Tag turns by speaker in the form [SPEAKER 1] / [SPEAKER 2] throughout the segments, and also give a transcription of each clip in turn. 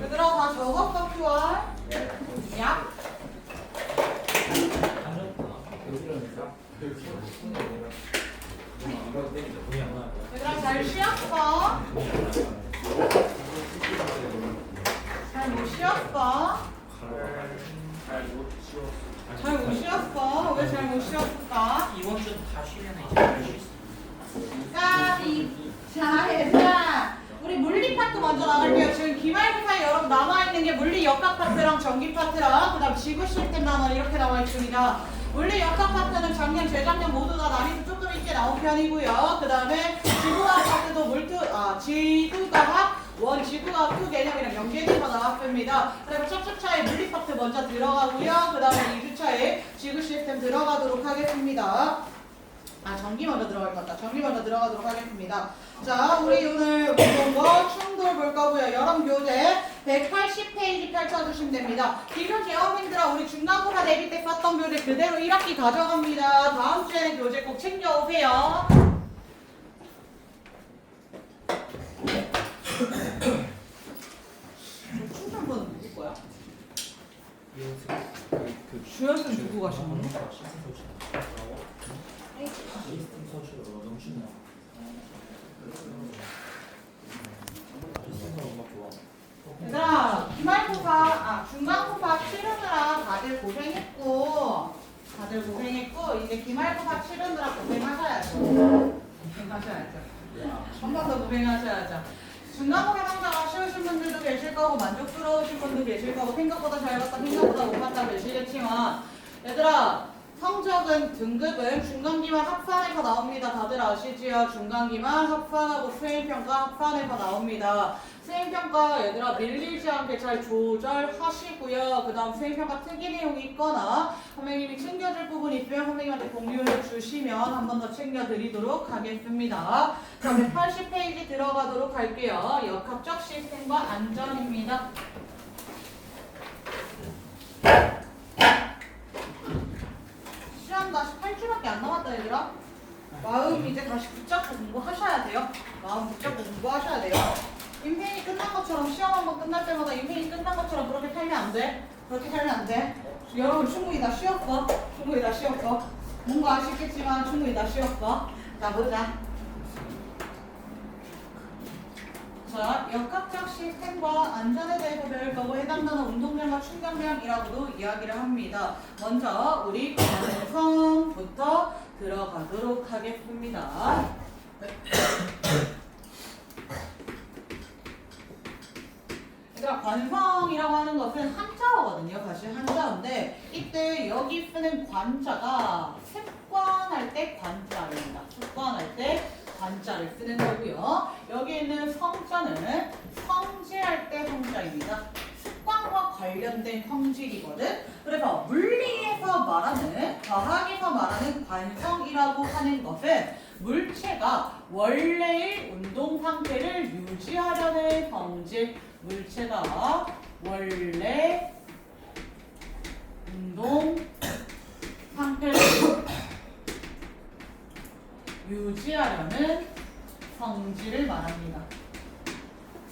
[SPEAKER 1] 얘들아 다 적었어 QR? 야? 얘들아 잘 쉬었어? 잘 못 쉬었어? 잘 못 쉬었어? 왜 잘 못 쉬었을까?
[SPEAKER 2] 이번 주는 다 쉬면 이제 쉴수 있어.
[SPEAKER 1] 자 얘들아 우리 물리 파트 먼저 나갈게요. 지금 기말고사에 여러분 남아있는 게 물리 역학 파트랑 전기 파트랑 그 다음 지구 시스템 단원 이렇게 나와 있습니다. 물리 역학 파트는 작년, 재작년 모두 다 난이도 조금 있게 나온 편이고요. 그 다음에 지구과학 파트도 지구과학 원 지구과학 2 개념이랑 연계돼서 나왔습니다. 그리고 첫 주차에 물리 파트 먼저 들어가고요. 그 다음에 2주차에 지구 시스템 들어가도록 하겠습니다. 전기 먼저 들어갈 것 같다. 전기 먼저 들어가도록 하겠습니다. 자, 우리 오늘 본 거 충돌 볼 거고요. 여러분 교재 180페이지 펼쳐주시면 됩니다. 기존 재학생들아 우리 중간고사 대비 때 썼던 교재 그대로 1학기 가져갑니다. 다음 주에는 교재 꼭 챙겨오세요. 충전번호 누구 거야? 주연은 누구 가신 거니? 얘들아 기말고사 중간고사 치르느라 다들 고생했고 이제 기말고사 치르느라 고생하셔야죠. 한 번 더 고생하셔야죠. 중간고사 상자가 쉬우신 분들도 계실 거고 만족스러우신 분도 계실 거고 생각보다 잘 봤다 생각보다 못 봤다 계시겠지만 얘들아 성적은 등급은 중간기말 합산해서 나옵니다. 다들 아시지요? 중간기말 합산하고 수행평가 합산해서 나옵니다. 수행평가 얘들아 밀리지 않게 잘 조절하시고요. 그 다음 수행평가 특이 내용이 있거나 선생님이 챙겨줄 부분이 있으면 선생님한테 공유해 주시면 한 번 더 챙겨드리도록 하겠습니다. 자, 180페이지 들어가도록 할게요. 역학적 시스템과 안전입니다. 시간 다시 8주밖에 안 남았다 얘들아. 마음 이제 다시 붙잡고 공부하셔야 돼요. 마음 붙잡고 공부하셔야 돼요. 인생이 끝난 것처럼 시험 한번 끝날 때마다 인생이 끝난 것처럼 그렇게 살면 안 돼. 그렇게 살면 안 돼. 여러분 충분히 다 쉬었어. 충분히 다 쉬었어. 뭔가 아쉽겠지만 충분히 다 쉬었어. 자 보자. 자, 역학적 시스템과 안전에 대해서 배울 거고 해당 단어 운동량과 충격량이라고도 이야기를 합니다. 먼저 우리 관성부터 들어가도록 하겠습니다. 얘들아 관성이라고 하는 것은 한자어거든요. 사실 한자어인데 이때 여기 쓰는 관자가 습관할 때 관자입니다. 습관할 때 관자를 쓰는 거고요. 여기 있는 성자는 성질할 때 성자입니다. 습관과 관련된 성질이거든. 그래서 물리에서 말하는, 과학에서 말하는 관성이라고 하는 것은 물체가 원래의 운동 상태를 유지하려는 성질, 물체가 원래 운동 상태를 유지하려는 성질을 말합니다.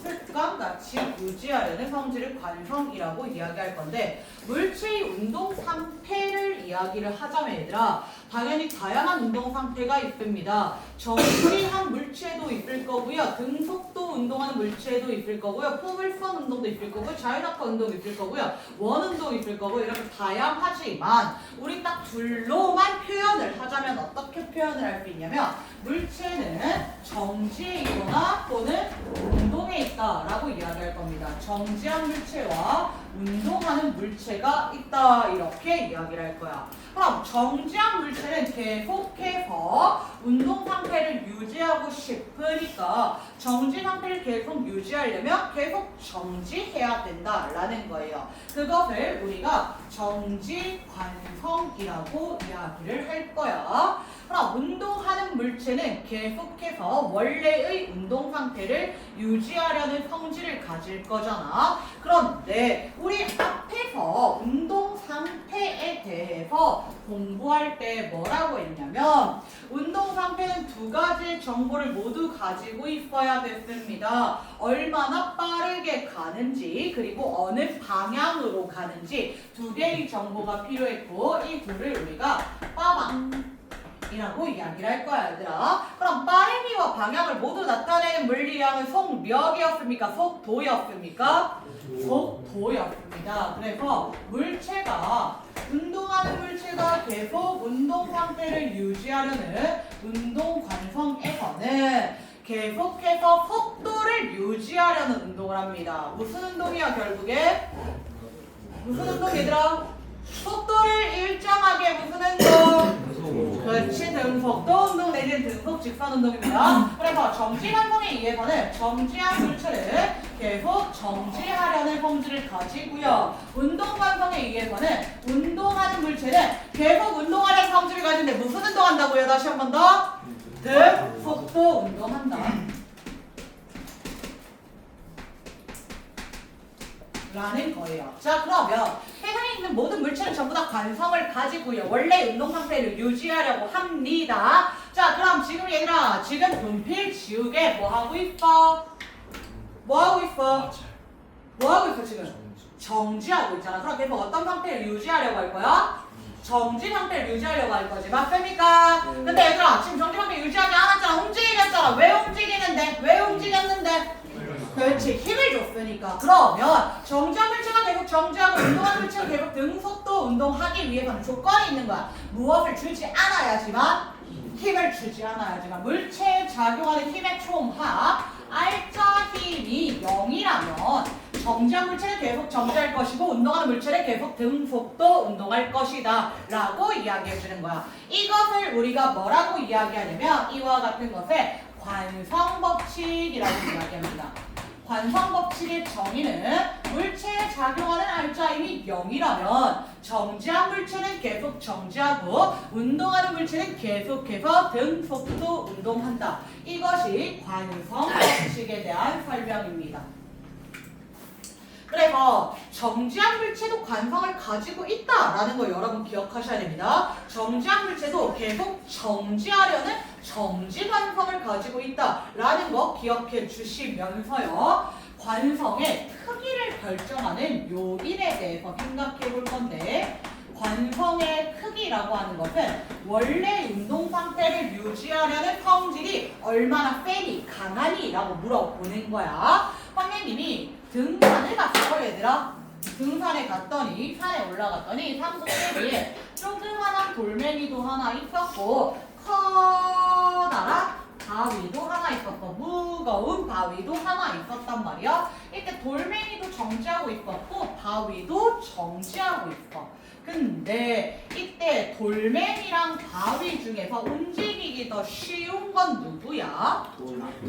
[SPEAKER 1] 습관같이 유지하려는 성질을 관성이라고 이야기할 건데 물체의 운동 상태를 이야기를 하자면 얘들아 당연히 다양한 운동 상태가 있습니다. 정지한 물체도 있을 거고요. 등속도 운동하는 물체도 있을 거고요. 포물선 운동도 있을 거고요. 자유낙하 운동도 있을 거고요. 원운동 있을 거고요. 이렇게 다양하지만 우리 딱 둘로만 표현을 하자면 어떻게 표현을 할 수 있냐면 물체는 정지에 있거나 또는 운동에 있다라고 이야기할 겁니다. 정지한 물체와 운동하는 물체가 있다 이렇게 이야기를 할 거야. 그럼 정지한 물체는 계속해서 운동 상태를 유지하고 싶으니까 정지 상태를 계속 유지하려면 계속 정지해야 된다라는 거예요. 그것을 우리가 정지 관성이라고 이야기를 할 거야. 그럼 운동하는 물체는 계속해서 원래의 운동 상태를 유지하려는 성질을 가질 거잖아. 그런데 우리 앞에서 운동 상태에 대해서 공부할 때 뭐라고 했냐면 운동 상태는 두 가지의 정보를 모두 가지고 있어야 됐습니다. 얼마나 빠르게 가는지 그리고 어느 방향으로 가는지 두 개의 정보가 필요했고 이 둘을 우리가 빠방이라고 이야기를 할 거야 얘들아. 그럼 빠르기와 방향을 모두 나타내는 물리량은 속력이었습니까? 속도였습니까? 속도였습니다. 그래서 운동하는 물체가 계속 운동 상태를 유지하려는 운동 관성에서는 계속해서 속도를 유지하려는 운동을 합니다. 무슨 운동이야 결국에? 무슨 운동 얘들아? 속도를 일정하게 무슨 운동? 그렇지, 등속도 운동 내지는 등속 직선 운동입니다. 그래서 정지 관성에 의해서는 정지한 물체를 계속 정지하려는 성질을 가지고요. 운동 관성에 의해서는 운동하는 물체는 계속 운동하려는 성질을 가지는데 무슨 운동한다고요? 다시 한 번 더. 등속도 운동한다. 라는 거예요. 자, 그러면 세상에 있는 모든 물체는 전부 다 관성을 가지고요. 원래 운동 상태를 유지하려고 합니다. 자, 그럼 지금 얘들아, 지금 분필 지우개 뭐 하고 있어? 뭐 하고 있어? 뭐 하고 있어 지금? 정지하고 있잖아. 그럼 계속 어떤 상태를 유지하려고 할 거야? 정지 상태를 유지하려고 할 거지. 맞습니까? 근데 얘들아, 지금 정지 상태 유지하지 않았잖아. 움직이겠잖아. 왜 움직이는데? 왜 움직였는데? 그렇지, 힘을 줬으니까. 그러면 정지한 물체가 계속 정지하고 운동하는 물체가 계속 등속도 운동하기 위해서는 조건이 있는 거야. 무엇을 주지 않아야지만, 힘을 주지 않아야지만 물체에 작용하는 힘의 총합 알짜 힘이 0이라면 정지한 물체는 계속 정지할 것이고 운동하는 물체는 계속 등속도 운동할 것이다 라고 이야기해 주는 거야. 이것을 우리가 뭐라고 이야기하냐면 이와 같은 것에 관성법칙이라고 이야기합니다. 관성법칙의 정의는 물체에 작용하는 알짜 힘이 0이라면 정지한 물체는 계속 정지하고 운동하는 물체는 계속해서 등속도 운동한다. 이것이 관성법칙에 대한 설명입니다. 그래서 정지한 물체도 관성을 가지고 있다라는 걸 여러분 기억하셔야 됩니다. 정지한 물체도 계속 정지하려는 정지 관성을 가지고 있다라는 거 기억해 주시면서요. 관성의 크기를 결정하는 요인에 대해서 생각해 볼 건데 관성의 크기라고 하는 것은 원래 운동 상태를 유지하려는 성질이 얼마나 세니 강하니 라고 물어보는 거야. 선생님이 등산을 갔어 얘들아. 등산에 갔더니 산에 올라갔더니 산속에 조그만한 돌멩이도 하나 있었고 커다란 바위도 하나 있었어. 무거운 바위도 하나 있었단 말이야. 이렇게 돌멩이도 정지하고 있었고 바위도 정지하고 있어. 근데 이때 돌멩이랑 바위 중에서 움직이기 더 쉬운 건 누구야?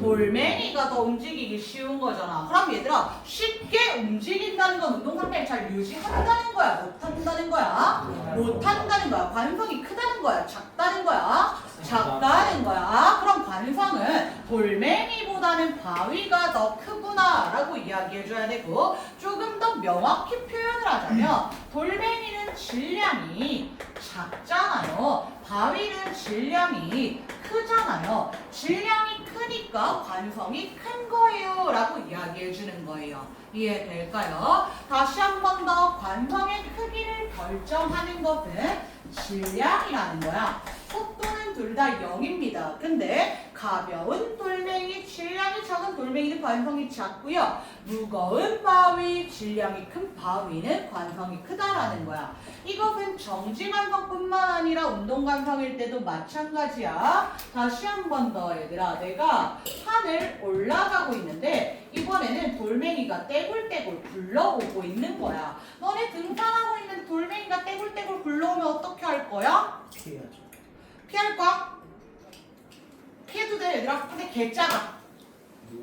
[SPEAKER 1] 돌멩이가 더 움직이기 쉬운 거잖아. 그럼 얘들아 쉽게 움직인다는 건 운동 상태를 잘 유지한다는 거야? 못한다는 거야? 못한다는 거야. 관성이 크다는 거야? 작다는 거야? 작다는 거야. 그럼 관성은 돌멩이보다는 바위가 더 크구나 라고 이야기해줘야 되고 조금 더 명확히 표현을 하자면 돌멩이는 질량이 작잖아요. 바위는 질량이 크잖아요. 질량이 크니까 관성이 큰 거예요 라고 이야기해주는 거예요. 이해될까요? 다시 한 번 더 관성의 크기를 결정하는 것은 질량이라는 거야. 속도는 둘 다 0입니다. 근데 가벼운 돌멩이, 질량이 작은 돌멩이는 관성이 작고요. 무거운 바위, 질량이 큰 바위는 관성이 크다라는 거야. 이것은 정지 관성뿐만 아니라 운동 관성일 때도 마찬가지야. 다시 한 번 더 얘들아, 내가 산을 올라가고 있는데 이번에는 돌멩이가 떼굴떼굴 굴러오고 있는 거야. 너네 등산하고 있는 돌멩이가 떼굴떼굴 굴러오면 어떻게 할 거야?
[SPEAKER 2] 피해야죠.
[SPEAKER 1] 피할 거야? 피해도 돼 얘들아. 근데 개 작아.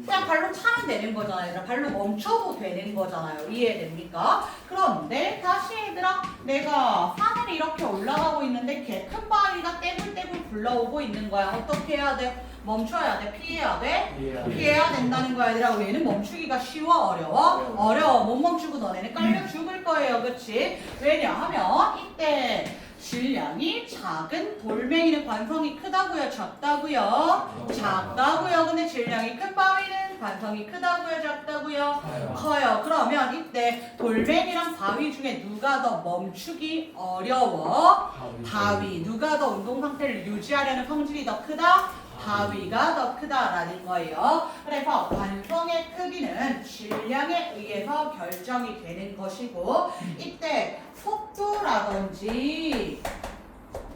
[SPEAKER 1] 그냥 발로 차면 되는 거잖아요 얘들아. 발로 멈춰도 되는 거잖아요. 이해됩니까? 그런데 다시 얘들아, 내가 산을 이렇게 올라가고 있는데 개 큰 바위가 떼굴떼굴 불러오고 있는 거야. 어떻게 해야 돼? 멈춰야 돼? 피해야 돼?
[SPEAKER 3] 예.
[SPEAKER 1] 피해야 된다는 거야. 얘들아, 얘는 멈추기가 쉬워? 어려워? 어려워. 못 멈추고 너네는 깔려 죽을 거예요. 그치? 왜냐하면 이때 질량이 작은 돌멩이는 관성이 크다고요? 작다고요? 작다고요. 근데 질량이 큰 바위는 관성이 크다고요? 작다고요? 커요. 그러면 이때 돌멩이랑 바위 중에 누가 더 멈추기 어려워? 바위. 누가 더 운동 상태를 유지하려는 성질이 더 크다? 바위가 더 크다라는 거예요. 그래서 관성의 크기는 질량에 의해서 결정이 되는 것이고, 이때 속도라든지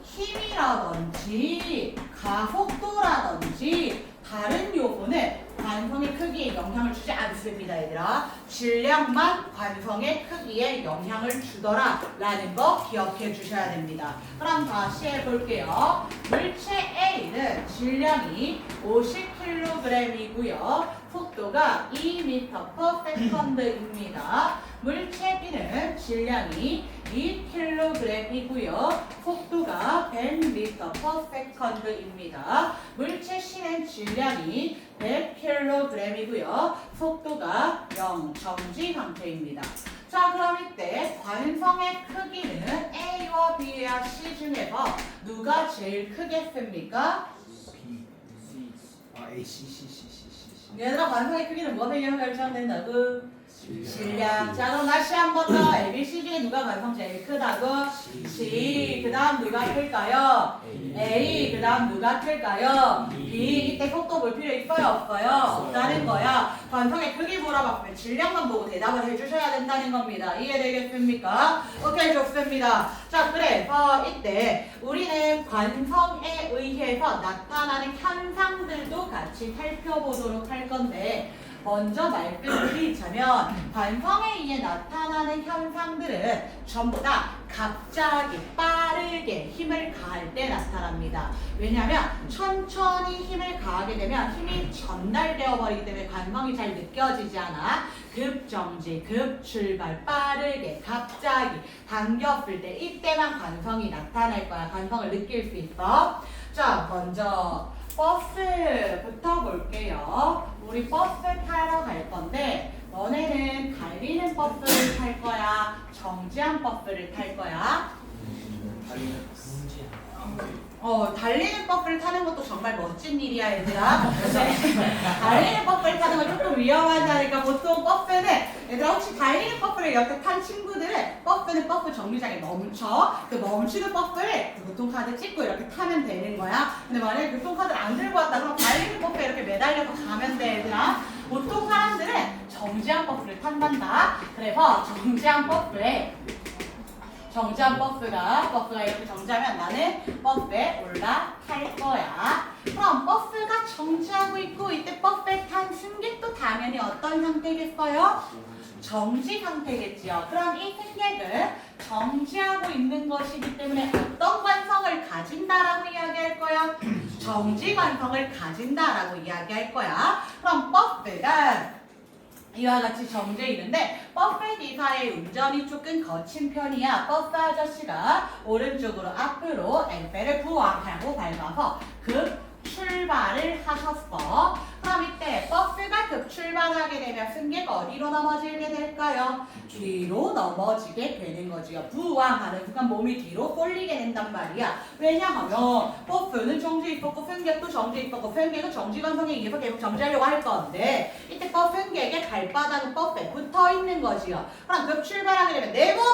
[SPEAKER 1] 힘이라든지 가속도라든지 다른 요소는 관성의 크기에 영향을 주지 않습니다. 얘들아, 질량만 관성의 크기에 영향을 주더라 라는 거 기억해 주셔야 됩니다. 그럼 다시 해볼게요. 물체 A는 질량이 50kg이고요 속도가 2m/s입니다. 물체 B는 질량이 2kg이고요 속도가 100m/s입니다. 물체 C는 질량이 100kg이고요 속도가 0, 정지 상태입니다. 자, 그럼 이때 관성의 크기는 A와 B와 C 중에서 누가 제일 크겠습니까?
[SPEAKER 3] A, C, C, C, C, C, C.
[SPEAKER 1] 얘들아, 관성의 크기는 뭐에 영향을 결정된다고? 질량. 자, 그럼 다시 한 번 더. A, B, C 중에 누가 관성 제일 크다고? C. 그 다음 누가 클까요? A. 그 다음 누가 클까요? B. 이때 속도 볼 필요 있어요? 없어요? 없다는 거야. 관성의 크기 물어봤으면 질량만 보고 대답을 해주셔야 된다는 겁니다. 이해되겠습니까? 오케이, 좋습니다. 자, 그래서 이때 우리는 관성에 의해서 나타나는 현상들도 같이 살펴보도록 할 건데, 먼저 말씀드리자면 관성에 의해 나타나는 현상들은 전부 다 갑자기 빠르게 힘을 가할 때 나타납니다. 왜냐하면 천천히 힘을 가하게 되면 힘이 전달되어 버리기 때문에 관성이 잘 느껴지지 않아. 급정지, 급출발, 빠르게, 갑자기 당겼을 때 이때만 관성이 나타날 거야. 관성을 느낄 수 있어. 자, 먼저 버스부터 볼게요. 우리 버스 타러 갈 건데, 너네는 달리는 버스를 탈 거야? 정지한 버스를 탈 거야? 달리는 버스를 타는 것도 정말 멋진 일이야, 얘들아. 달리는 버스를 타는 건 조금 위험하다니까 보통 버스는, 얘들아, 혹시 달리는 버스를 이렇게 탄 친구들은 버스는 버스 정류장에 멈춰. 그 멈추는 버스를 교통카드 찍고 이렇게 타면 되는 거야. 근데 만약에 교통카드를 안 들고 왔다 그럼 달리는 버스에 이렇게 매달려서 가면 돼, 얘들아. 보통 사람들은 정지한 버스를 탄단다. 그래서 정지한 버스가 이렇게 정지하면 나는 버스에 올라탈 거야. 그럼 버스가 정지하고 있고 이때 버스에 탄 승객도 당연히 어떤 상태겠어요? 정지 상태겠지요. 그럼 이 승객은 정지하고 있는 것이기 때문에 어떤 관성을 가진다라고 이야기할 거야? 정지 관성을 가진다라고 이야기할 거야. 그럼 버스가 이와 같이 정지해 있는데 버스 기사의 운전이 조금 거친 편이야. 버스 아저씨가 오른쪽으로 앞으로 엑셀을 부항하고 밟아서 급 출발을 하셨어. 그럼 이때 버스가 급 출발하게 되면 승객 어디로 넘어지게 될까요? 뒤로 넘어지게 되는 거지요. 부항하는 순간 몸이 뒤로 쏠리게 된단 말이야. 왜냐하면 버스는 정지 있었고 승객도 정지 있었고 승객은 정지 관성에 의해서 계속 정지하려고 할 건데 이때 승객의 발바닥은 버스에 붙어 있는 거지요. 그럼 급 출발하게 되면 내 몸은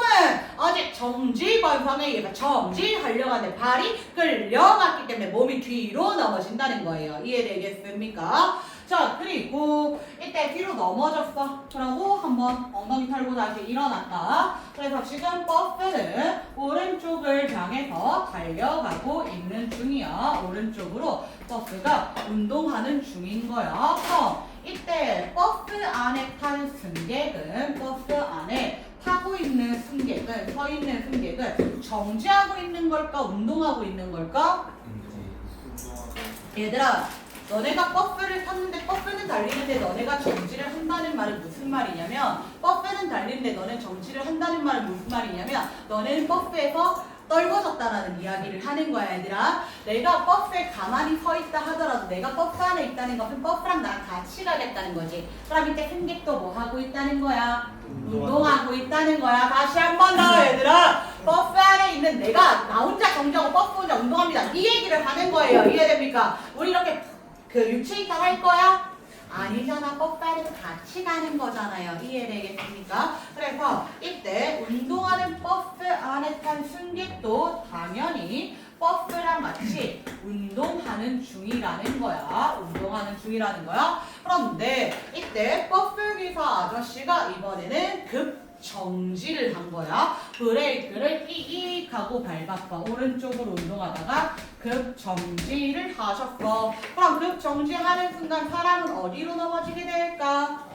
[SPEAKER 1] 아직 정지 관성에 의해서 정지하려고 하는데 발이 끌려갔기 때문에 몸이 뒤로 넘어진다는 거예요. 이해되겠습니까? 자, 그리고 이때 뒤로 넘어졌어. 그러고 한번 엉덩이 털고 다시 일어났다. 그래서 지금 버스는 오른쪽을 향해서 달려가고 있는 중이야. 오른쪽으로 버스가 운동하는 중인 거야. 그럼 이때 버스 안에 탄 승객은 버스 안에 타고 있는 승객은 서 있는 승객은 정지하고 있는 걸까? 운동하고 있는 걸까? 얘들아, 너네가 버스를 탔는데 버스는 달리는데 너네가 정지를 한다는 말은 무슨 말이냐면 버스는 달리는데 너네 정지를 한다는 말은 무슨 말이냐면 너네는 버스에서 떨궈졌다라는 이야기를 하는 거야, 얘들아. 내가 버스에 가만히 서 있다 하더라도 내가 버스 안에 있다는 것은 버스랑 나랑 같이 가겠다는 거지. 그럼 이때 승객도 뭐 하고 있다는 거야? 운동하고 있다는 거야. 다시 한 번 더, 얘들아. 버스 안에 있는 내가 나 혼자 정지하고 버스 혼자 운동합니다. 이 얘기를 하는 거예요. 이해됩니까? 우리 이렇게 그 유체이탈 할 거야? 아니잖아. 버스 안에서 같이 가는 거잖아요. 이해되겠습니까? 그래서 이때 운동하는 버스 안에 탄 승객도 당연히 버스랑 같이 운동하는 중이라는 거야. 운동하는 중이라는 거야. 그런데 이때 버스 기사 아저씨가 이번에는 급 정지를 한 거야. 브레이크를 끼익 하고 밟았어. 오른쪽으로 운동하다가 급 정지를 하셨어. 그럼 급 정지하는 순간 사람은 어디로 넘어지게 될까?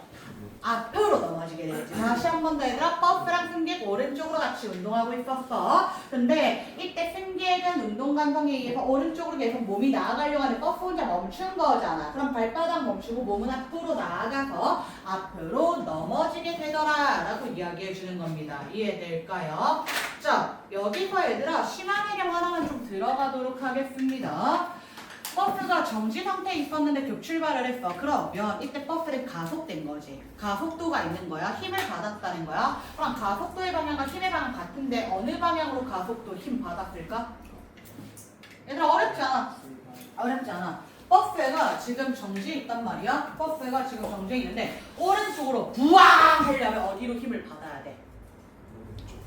[SPEAKER 1] 앞으로 넘어지게 되겠지. 다시 한 번 더 얘들아. 버스랑 승객 오른쪽으로 같이 운동하고 있었어. 근데 이때 승객은 운동 감성에 의해서 오른쪽으로 계속 몸이 나아가려고 하는데 버스 혼자 멈춘 거잖아. 그럼 발바닥 멈추고 몸은 앞으로 나아가서 앞으로 넘어지게 되더라 라고 이야기해 주는 겁니다. 이해될까요? 자, 여기서 얘들아 심화 개념 하나만 좀 들어가도록 하겠습니다. 버스가 정지 상태에 있었는데 급출발을 했어. 그러면 이때 버스는 가속된 거지. 가속도가 있는 거야. 힘을 받았다는 거야. 그럼 가속도의 방향과 힘의 방향 같은데 어느 방향으로 가속도 힘 받았을까? 얘들아 어렵지 않아. 어렵지 않아. 버스가 지금 정지에 있단 말이야. 버스가 지금 정지에 있는데 오른쪽으로 부앙 하려면 어디로 힘을 받아야 돼?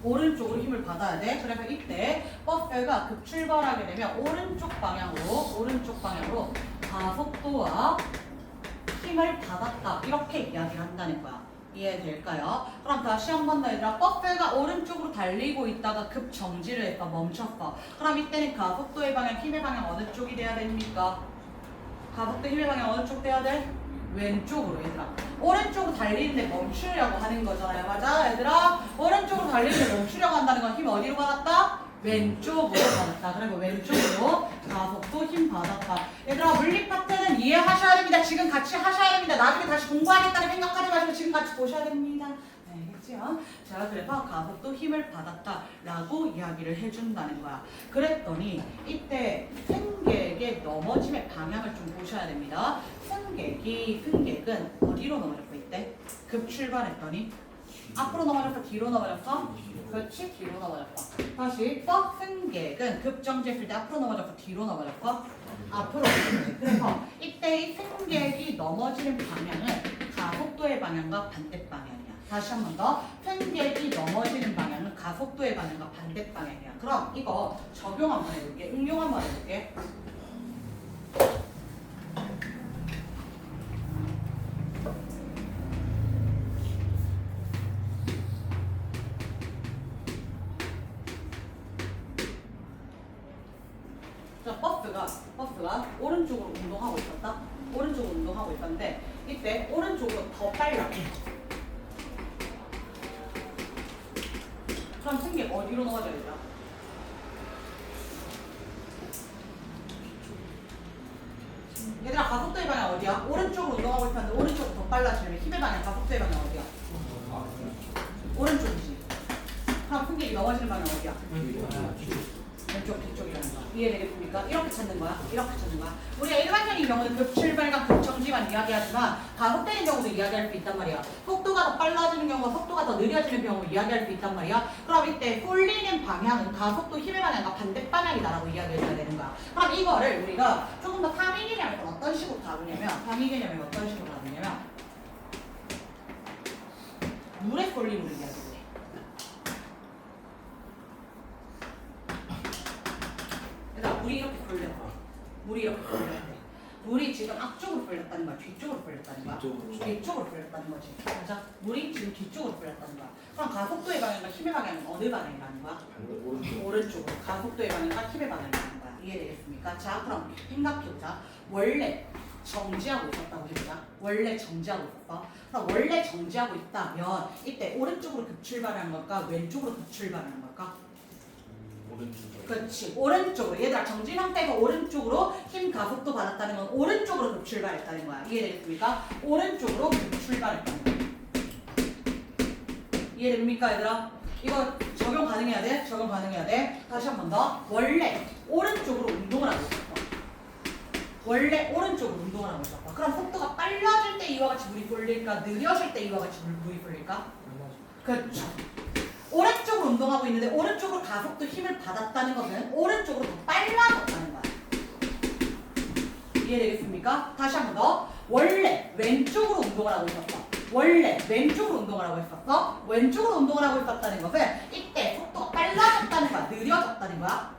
[SPEAKER 1] 오른쪽으로 힘을 받아야 돼. 그래서 이때 버스가 급출발하게 되면 오른쪽 방향으로 가속도와 힘을 받았다. 이렇게 이야기를 한다는 거야. 이해될까요? 그럼 다시 한 번 더 얘들아. 버스가 오른쪽으로 달리고 있다가 급 정지를 했다. 멈췄어. 그럼 이때는 가속도의 방향, 힘의 방향 어느 쪽이 돼야 됩니까? 가속도 힘의 방향 어느 쪽 돼야 돼? 왼쪽으로 얘들아. 오른쪽으로 달리는데 멈추려고 하는 거잖아요. 맞아 얘들아? 오른쪽으로 달리는데 멈추려고 한다는 건 힘 어디로 받았다? 왼쪽으로 받았다. 그리고 왼쪽으로 가속도 힘 받았다. 얘들아 물리 파트는 이해하셔야 됩니다. 지금 같이 하셔야 됩니다. 나중에 다시 공부하겠다는 생각하지 마시고 지금 같이 보셔야 됩니다. 알겠죠? 자, 그래서 가속도 힘을 받았다라고 이야기를 해준다는 거야. 그랬더니 이때 승객의 넘어짐의 방향을 좀 보셔야 됩니다. 승객은 어디로 넘어졌고 이때? 급 출발했더니 앞으로 넘어졌어? 뒤로 넘어졌어? 그렇지, 뒤로 넘어졌어. 다시 승객은 급정지했을 때 앞으로 넘어졌어? 뒤로 넘어졌어? 앞으로 넘어졌지. 그래서 이때 이 승객이 넘어지는 방향은 가속도의 방향과 반대 방향이야. 다시 한 번 더. 승객이 넘어지는 방향은 가속도의 방향과 반대 방향이야. 그럼 이거 적용 한번 해볼게. 응용 한번 해볼게. 자, 버스가 오른쪽으로 운동하고 있었다. 오른쪽으로 운동하고 있었는데 이때 오른쪽으로 더 빨라. 그럼 승객 어디로 넘어져야 되죠? 얘들아 가속도의 방향 어디야? 오른쪽으로 운동하고 있었는데 오른쪽으로 더 빨라지면 힘의 방향, 가속도의 방향 어디야? 오른쪽이지. 그럼 승객이 넘어지는 방향 어디야? 왼쪽 뒤쪽이라는 거야. 이해되겠습니까? 이렇게 찾는 거야. 이렇게 찾는 거야. 우리가 일반적인 경우는 급출발과 급정지만 이야기하지만 가속되는 경우도 이야기할 수 있단 말이야. 속도가 더 빨라지는 경우와 속도가 더 느려지는 경우 이야기할 수 있단 말이야. 그럼 이때 쏠리는 방향은 가속도 힘의 방향과 반대 방향이다라고 이야기해줘야 되는 거야. 그럼 이거를 우리가 조금 더 상위 개념에서 어떤 식으로 다루냐면 물의 쏠림을 이야기해. 물이 이렇게 돌렸어. 물이 이렇게 돌렸대. 물이 지금 앞쪽으로 돌렸다는 거야? 뒤쪽으로 돌렸다는 거야? 뒤쪽으로 돌렸다는 거지. 맞아? 물이 지금 뒤쪽으로 돌렸다는 거야. 그럼 가속도의 방향과 힘의 방향은 어느 방향이라는 거야? 오른쪽으로. 가속도의 방향과 힘의 방향이라는 거야. 이해되겠습니까? 자, 그럼 생각해보자. 원래 정지하고 있었다고 해보자. 원래 정지하고 있었어. 그럼 원래 정지하고 있다면 이때 오른쪽으로 급출발하는 걸까? 왼쪽으로 급출발하는 걸까? 그렇지. 오른쪽으로. 얘들아 정지 상태에서 오른쪽으로 힘 가속도 받았다는 건 오른쪽으로 급출발했다는 거야. 이해되겠습니까? 오른쪽으로 급출발했다는 거야. 이해됩니까 얘들아? 이거 적용 가능해야 돼. 적용 가능해야 돼. 다시 한 번 더. 원래 오른쪽으로 운동을 하고 있었어. 원래 오른쪽으로 운동을 하고 있었다. 그럼 속도가 빨라질 때 이와 같이 물이 풀릴까? 느려질 때 이와 같이 물이 풀릴까? 그렇죠. 오른쪽으로 운동하고 있는데 오른쪽으로 가속도 힘을 받았다는 것은 오른쪽으로 더 빨라졌다는 거야. 이해되겠습니까? 다시 한 번 더. 원래 왼쪽으로 운동을 하고 있었어. 원래 왼쪽으로 운동을 하고 있었어. 왼쪽으로 운동을 하고 있었다는 것은 이때 속도가 빨라졌다는 거야. 느려졌다는 거야.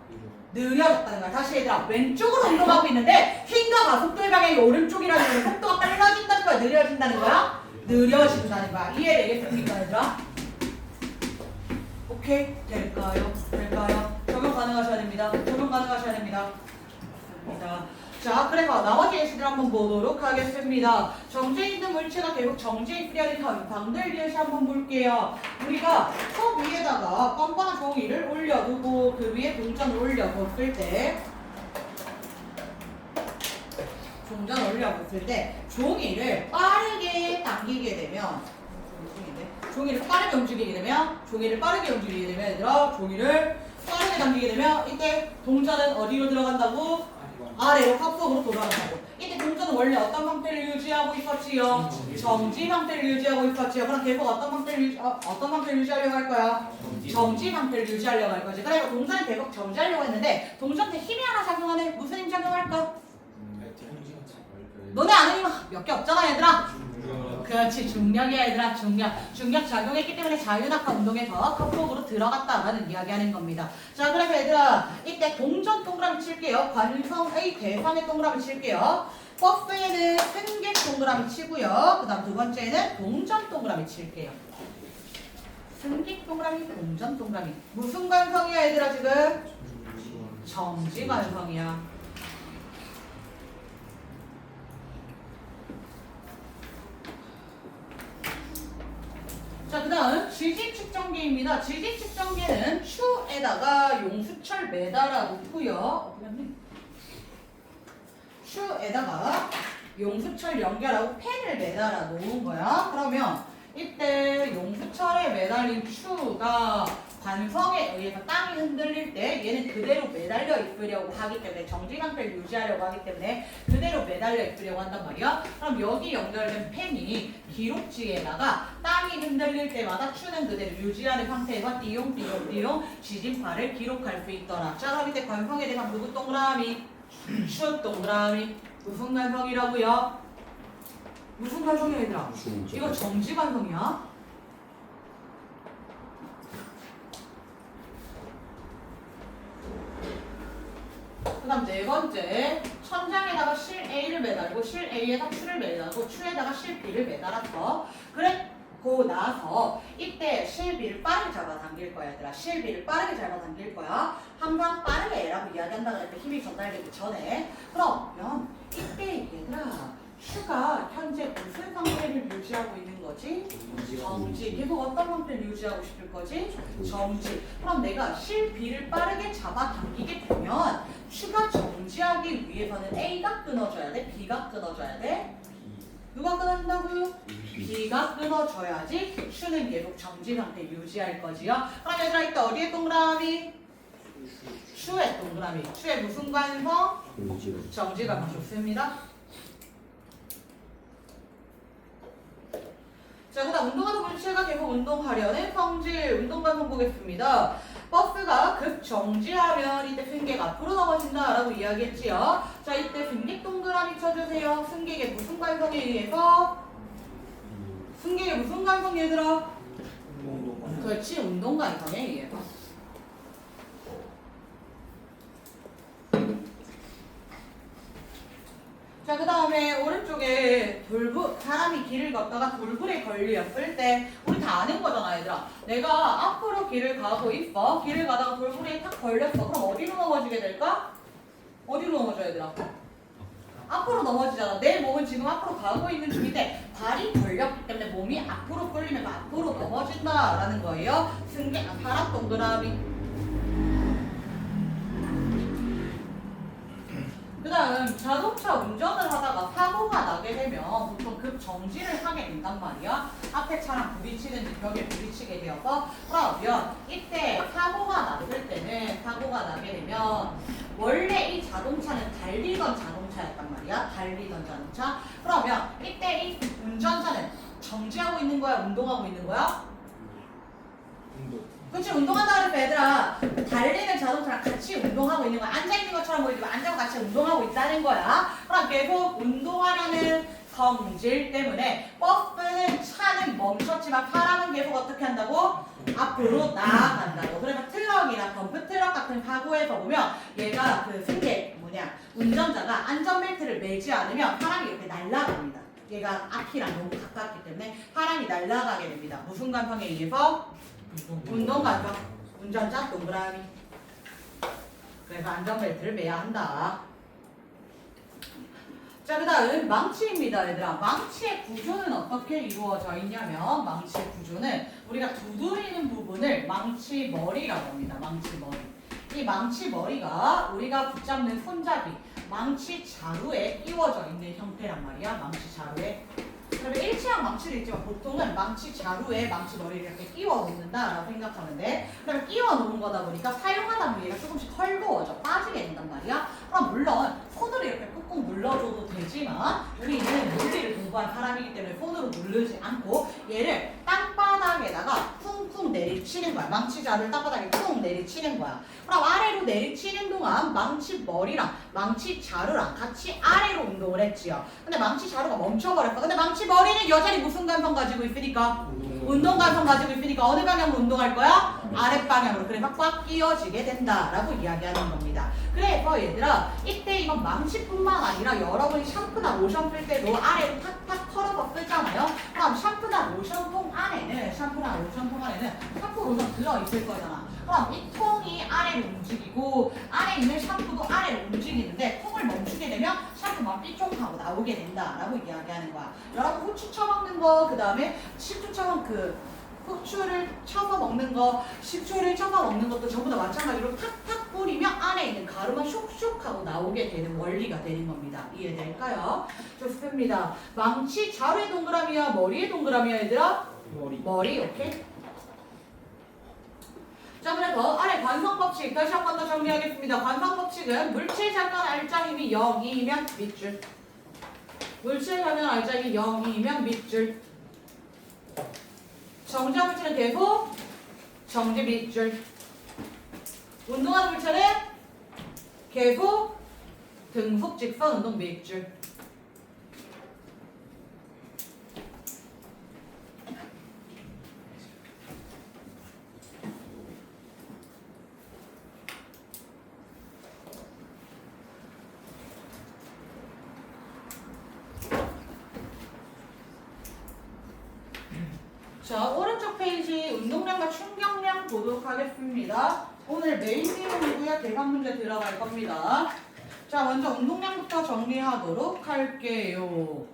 [SPEAKER 1] 느려졌다는 거야. 다시 얘들아, 왼쪽으로 운동하고 있는데 힘과 가속도의 방향이 오른쪽이라는 건 속도가 빨라진다는 거야. 느려진다는 거야. 느려진다는 거야. 이해되겠습니까 얘들아? 오케이? 될까요? 될까요? 적용 가능하셔야 됩니다. 적용 가능하셔야 됩니다. 맞습니다. 자, 그래서 나머지 예시들 한번 보도록 하겠습니다. 정지에 있는 물체가 계속 정지에 있으려는 방들 예시 한번 볼게요. 우리가 컵 위에다가 뻔뻔한 종이를 올려두고 그 위에 동전을 올려뒀을 때 종이를 빠르게 당기게 되면 종이를 빠르게 움직이게 되면 얘들아 종이를 빠르게 당기게 되면 이때 동전은 어디로 들어간다고? 아래로 합속으로 돌아간다고. 이때 동전은 원래 어떤 상태를 유지하고 있었지요? 정지 상태를 유지하고 있었지요. 그럼 계속 어떤 상태를 유지하려고 할 거야? 정지 상태를 유지하려고 할 거지. 그래서 동전을 계속 정지하려고 했는데 동전한테 힘이 하나 작용하네. 무슨 힘 작용할까? 너네 아는 힘 몇 개 없잖아 얘들아. 그렇지, 중력이야 얘들아. 중력 작용했기 때문에 자유낙하 운동에서 합속으로 들어갔다라는 이야기하는 겁니다. 자, 그래서 얘들아 이때 동전 동그라미 칠게요. 관성의 대상의 동그라미 칠게요. 버스에는 승객 동그라미 치고요. 그 다음 두 번째는 동전 동그라미 칠게요. 승객 동그라미, 동전 동그라미. 무슨 관성이야 얘들아 지금? 정지 관성이야. 자, 그 다음 지진 측정기입니다. 지진 측정기는 추에다가 용수철 매달아 놓고요. 추에다가 용수철 연결하고 펜을 매달아 놓은 거야. 그러면 이때 용수철에 매달린 추가 관성에 의해서 땅이 흔들릴 때 얘는 그대로 매달려 있으려고 하기 때문에 정지 상태를 유지하려고 하기 때문에 그대로 매달려 있으려고 한단 말이야. 그럼 여기 연결된 펜이 기록지에다가 땅이 흔들릴 때마다 추는 그대로 유지하는 상태에서 띠용 지진파를 기록할 수 있더라. 자, 그럼 이때 관성에 대한 누구 동그라미? 추 동그라미. 무슨 관성이라고요? 무슨 관성이야 얘들아? 이거 정지 관성이야. 그 다음 네 번째, 천장에다가 실 A를 매달고 실 A에다 추를 매달고 추에다가 실 B를 매달았어. 그리고 나서 이때 실 B를 빠르게 잡아당길 거야 얘들아. 실 B를 빠르게 잡아당길 거야. 항상 빠르게 라고 이야기한다 그랬는데 힘이 전달되기 전에. 그러면 이때 얘들아 추가 현재 무슨 상태를 유지하고 있는 거지? 정지. 계속 어떤 상태를 유지하고 싶을 거지? 정지. 그럼 내가 실 B를 빠르게 잡아당기게 되면 추가 정지하기 위해서는 A가 끊어져야 돼? B가 끊어져야 돼? 누가 끊어진다고요? B가 끊어져야지 추는 계속 정지 상태 유지할 거지요. 그럼 얘들아 이때 어디에 동그라미? 추의 동그라미. 추의 무슨 관성? 정지 관성. 좋습니다. 자, 그 다음 운동하는 물체가 계속 운동하려는 성질, 운동관성 보겠습니다. 버스가 급정지하면 이때 승객 앞으로 넘어진다라고 이야기했지요. 자, 이때 승객 동그라미 쳐주세요. 승객의 무슨 관성에 의해서? 승객의 무슨 관성 얘들아? 그렇지, 운동관성에 의해서. 자, 그 다음에 오른쪽에 사람이 길을 걷다가 돌불에 걸렸을 때 우리 다 아는 거잖아 얘들아. 내가 앞으로 길을 가고 있어. 길을 가다가 돌불에 탁 걸렸어. 그럼 어디로 넘어지게 될까? 어디로 넘어져 얘들아? 앞으로 넘어지잖아. 내 몸은 지금 앞으로 가고 있는 중인데 발이 걸렸기 때문에 몸이 앞으로 끌리면서 앞으로 넘어진다라는 거예요. 사람 동그라미. 그 다음 자동차 운전을 하다가 사고가 나게 되면 보통 급 정지를 하게 된단 말이야. 앞에 차랑 부딪히든지 벽에 부딪히게 되어서. 그러면 이때 사고가 나게 되면 원래 이 자동차는 달리던 자동차였단 말이야. 달리던 자동차. 그러면 이때 이 운전자는 정지하고 있는 거야? 운동하고 있는 거야?
[SPEAKER 3] 운동.
[SPEAKER 1] 그치, 운동한다 그랬어 얘들아. 달리는 자동차랑 같이 운동하고 있는 거야. 앉아있는 것처럼 보이지만 앉아서 같이 운동하고 있다는 거야. 그럼 계속 운동하려는 성질 때문에 버스는 차는 멈췄지만 사람은 계속 어떻게 한다고? 앞으로 나아간다고. 그러면 트럭이나 덤프트럭 같은 사고에서 보면 얘가 그 승객 운전자가 안전벨트를 매지 않으면 사람이 이렇게 날아갑니다. 얘가 앞이랑 너무 가깝기 때문에 사람이 날아가게 됩니다. 무슨 관성에 의해서? 운동 관성. 운전자 동그라미. 그래서 안전벨트를 매야 한다. 자, 그 다음 망치입니다 얘들아. 망치의 구조는 어떻게 이루어져 있냐면 망치의 구조는 우리가 두드리는 부분을 망치머리라고 합니다. 망치머리. 이 망치머리가 우리가 붙잡는 손잡이 망치 자루에 끼워져 있는 형태란 말이야. 망치 자루에. 그러면 일체형 망치도 있지만 보통은 망치 자루에 망치 머리를 이렇게 끼워 놓는다라고 생각하면 돼. 그러면 끼워 놓은 거다 보니까 사용하다 보면 얘가 조금씩 헐거워져 빠지게 된단 말이야. 그럼 물론 손으로 이렇게 꾹꾹 눌러줘도 되지만 우리는 물리를 공부한 사람이기 때문에 손으로 누르지 않고 얘를 땅바닥에다가 쿵쿵 내리치는 거야. 망치 자루를 땅바닥에 쿵 내리치는 거야. 그럼 아래로 내리치는 동안 망치 머리랑 망치 자루랑 같이 아래로 운동을 했지요. 근데 망치 자루가 멈춰버렸어. 근데 망치 머리는 여전히 무슨 감성 가지고 있으니까? 운동 감성 가지고 있으니까 어느 방향으로 운동할 거야? 아랫방향으로. 그래서 꽉 끼워지게 된다라고 이야기하는 겁니다. 그래서 얘들아 이때 이건 망치뿐만 아니라 여러분이 샴푸나 로션 쓸 때도 아래로 탁탁 털어서 쓰잖아요. 그럼 샴푸나 로션통 안에는 샴푸 로션 들어있을 거잖아. 그럼 이 통이 아래로 움직이고 안에 있는 샴푸도 아래로 움직이는데 통을 멈추게 되면 샴푸만 삐쪽하고 나오게 된다라고 이야기하는 거야. 여러분 후추 쳐먹는 거, 그 다음에 식초처럼 후추를 쳐서 먹는 거, 식초를 쳐서 먹는 것도 전부 다 마찬가지로 탁탁 뿌리면 안에 있는 가루만 슉슉 하고 나오게 되는 원리가 되는 겁니다. 이해될까요? 좋습니다. 망치 자루의 동그라미야 머리의 동그라미야 얘들아? 머리. 오케이. 자, 그래서 아래 관성법칙 다시 한 번 더 정리하겠습니다. 관성법칙은 물질 잠깐 알짜 힘이 0이면 밑줄. 물질 잠깐 알짜 힘이 0이면 밑줄. 정지한 물체는 계속 정지 밑줄. 운동하는 물체는 계속 등속 직선 운동 밑줄. 자, 오른쪽 페이지 운동량과 충격량 보도록 하겠습니다. 오늘 메인 내용이고요. 대상 문제 들어갈 겁니다. 자, 먼저 운동량부터 정리하도록 할게요.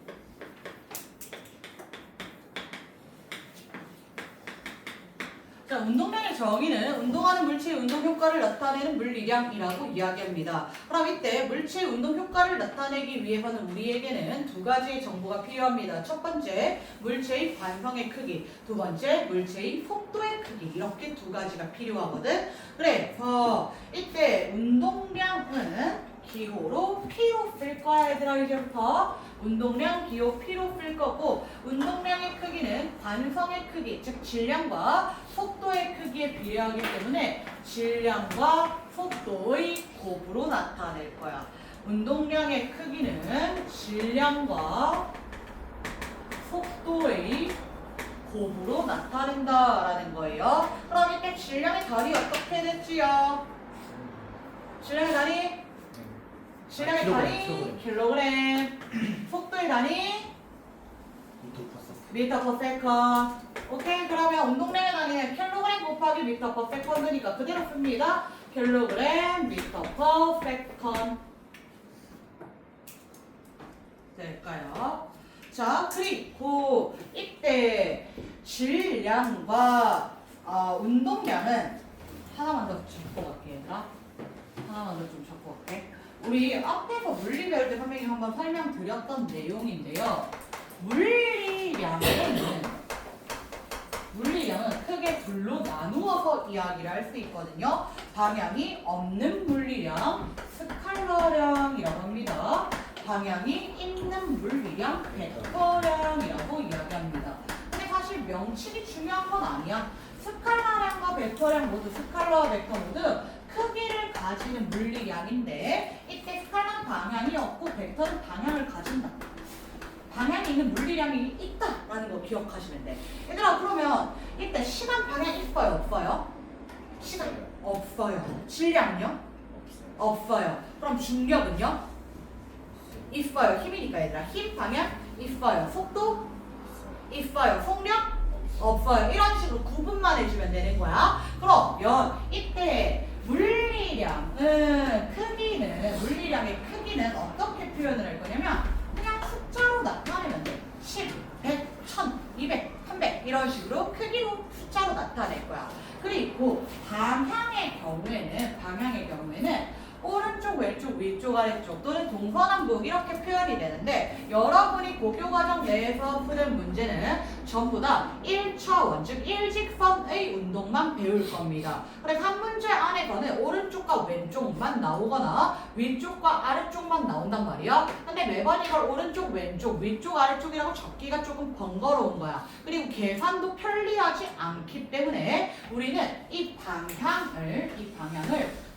[SPEAKER 1] 자, 운동량의 정의는 운동하는 물체의 운동 효과를 나타내는 물리량이라고 이야기합니다. 그럼 이때 물체의 운동 효과를 나타내기 위해서는 우리에게는 두 가지의 정보가 필요합니다. 첫 번째, 물체의 관성의 크기. 두 번째, 물체의 속도의 크기. 이렇게 두 가지가 필요하거든. 그래서 이때 운동량은 기호로 P로 쓸 거야 얘들아. 이제부터 운동량 기호 P로 쓸 거고 운동량의 크기는 관성의 크기 즉 질량과 속도의 크기에 비례하기 때문에 질량과 속도의 곱으로 나타낼 거야. 운동량의 크기는 질량과 속도의 곱으로 나타낸다라는 거예요. 그럼 이때 질량의 단위 어떻게 됐지요? 질량의 단위? 질량의 단위 킬로그램, 속도의 단위 미터 퍼 세컨드. 오케이, 그러면 운동량의 단위는 킬로그램 곱하기 미터 퍼 세컨드니까 그대로 씁니다. 킬로그램 미터 퍼 세컨드 될까요? 자, 그리고 이때 질량과 운동량은 하나만 더 적고 갈게요. 하나만 더 좀 적고 갈게. 우리 앞에서 물리 배울 때 선생님이 한번 설명드렸던 내용인데요. 물리량은 크게 둘로 나누어서 이야기를 할 수 있거든요. 방향이 없는 물리량, 스칼라량이라고 합니다. 방향이 있는 물리량, 벡터량이라고 이야기합니다. 근데 사실 명칭이 중요한 건 아니야. 스칼라량과 벡터량 모두, 스칼라와 벡터 모두 크기를 가지는 물리량인데 이때 스칼라는 방향이 없고 벡터는 방향을 가진다. 방향이 있는 물리량이 있다라는 거 기억하시면 돼. 얘들아, 그러면 이때 시간 방향 있어요, 없어요? 시간 없어요. 질량요? 없어요. 그럼 중력은요? 있어요. 힘이니까 얘들아. 힘 방향 있어요. 속도 있어요. 속력 없어요. 이런 식으로 구분만 해주면 되는 거야. 그러면 이때 물리량의 크기는 어떻게 표현을 할 거냐면 그냥 숫자로 나타내면 돼. 10, 100, 1000, 200, 300 이런 식으로 크기로 숫자로 나타낼 거야. 그리고 방향의 경우에는 오른쪽, 왼쪽, 위쪽, 아래쪽 또는 동서남북 이렇게 표현이 되는데 여러분이 고교과정 내에서 푸는 문제는 전부 다 1차원, 즉 일직선의 운동만 배울 겁니다. 그래서 한 문제 안에서는 오른쪽과 왼쪽만 나오거나 위쪽과 아래쪽만 나온단 말이야. 근데 매번 이걸 오른쪽, 왼쪽, 위쪽, 아래쪽이라고 적기가 조금 번거로운 거야. 그리고 계산도 편리하지 않기 때문에 우리는 이 방향을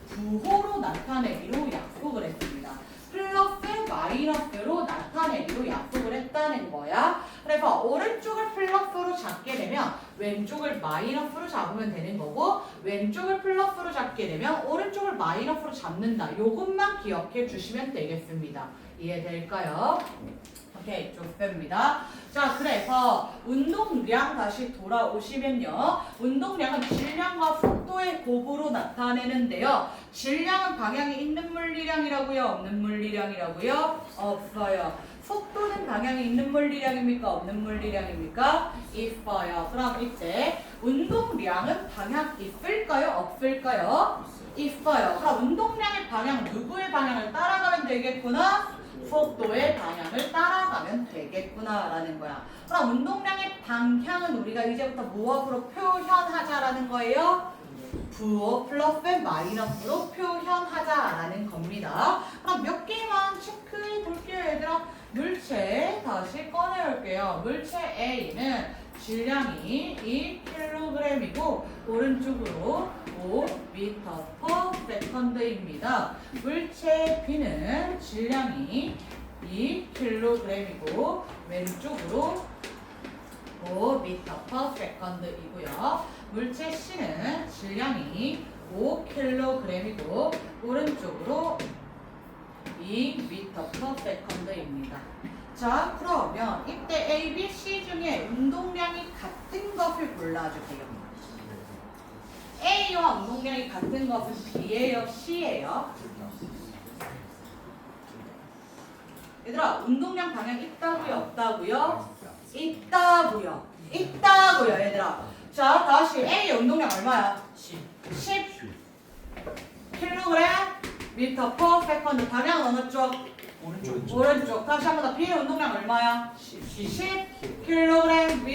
[SPEAKER 1] 부호로 나타내기로 약속을 했습니다. 플러스 마이너스로 나타내기로 약속을 했다는 거야. 그래서 오른쪽을 플러스로 잡게 되면 왼쪽을 마이너스로 잡으면 되는 거고 왼쪽을 플러스로 잡게 되면 오른쪽을 마이너스로 잡는다. 요것만 기억해 주시면 되겠습니다. 이해될까요? 오케이, 좋습니다. 자, 그래서 운동량 다시 돌아오시면요. 운동량은 질량과 속도의 곱으로 나타내는데요. 질량은 방향이 있는 물리량이라고요? 없는 물리량이라고요? 없어요. 속도는 방향이 있는 물리량입니까? 없는 물리량입니까? 있어요. 그럼 이때 운동량은 방향 있을까요? 없을까요? 있어요. 그럼 운동량의 방향, 누구의 방향을 따라가면 되겠구나? 속도의 방향을 따라가면 되겠구나라는 거야. 그럼 운동량의 방향은 우리가 이제부터 무엇으로 표현하자라는 거예요? 부호 플러스 마이너스로 표현하자라는 겁니다. 그럼 몇 개만 체크해 볼게요, 얘들아. 물체 다시 꺼내올게요. 물체 A는 질량이 2kg이고 오른쪽으로 5m/s입니다. 물체 B는 질량이 2kg이고 왼쪽으로 5m/s이고요. 물체 C는 질량이 5kg이고 오른쪽으로 2m/s입니다. 자, 그러면 이때 A, B, C 중에 운동량이 같은 것을 골라주세요. A와 운동량이 같은 것은 B예요, C예요? 얘들아, 운동량 방향 있다고요, 없다고요? 있다고요. 있다고요, 얘들아. 자, 다시 A의 운동량 얼마야? 10 kg/s. 방향은 어느 쪽? 오른쪽. 다시 한 번 더. B의 운동량 얼마야? 10 kg/s.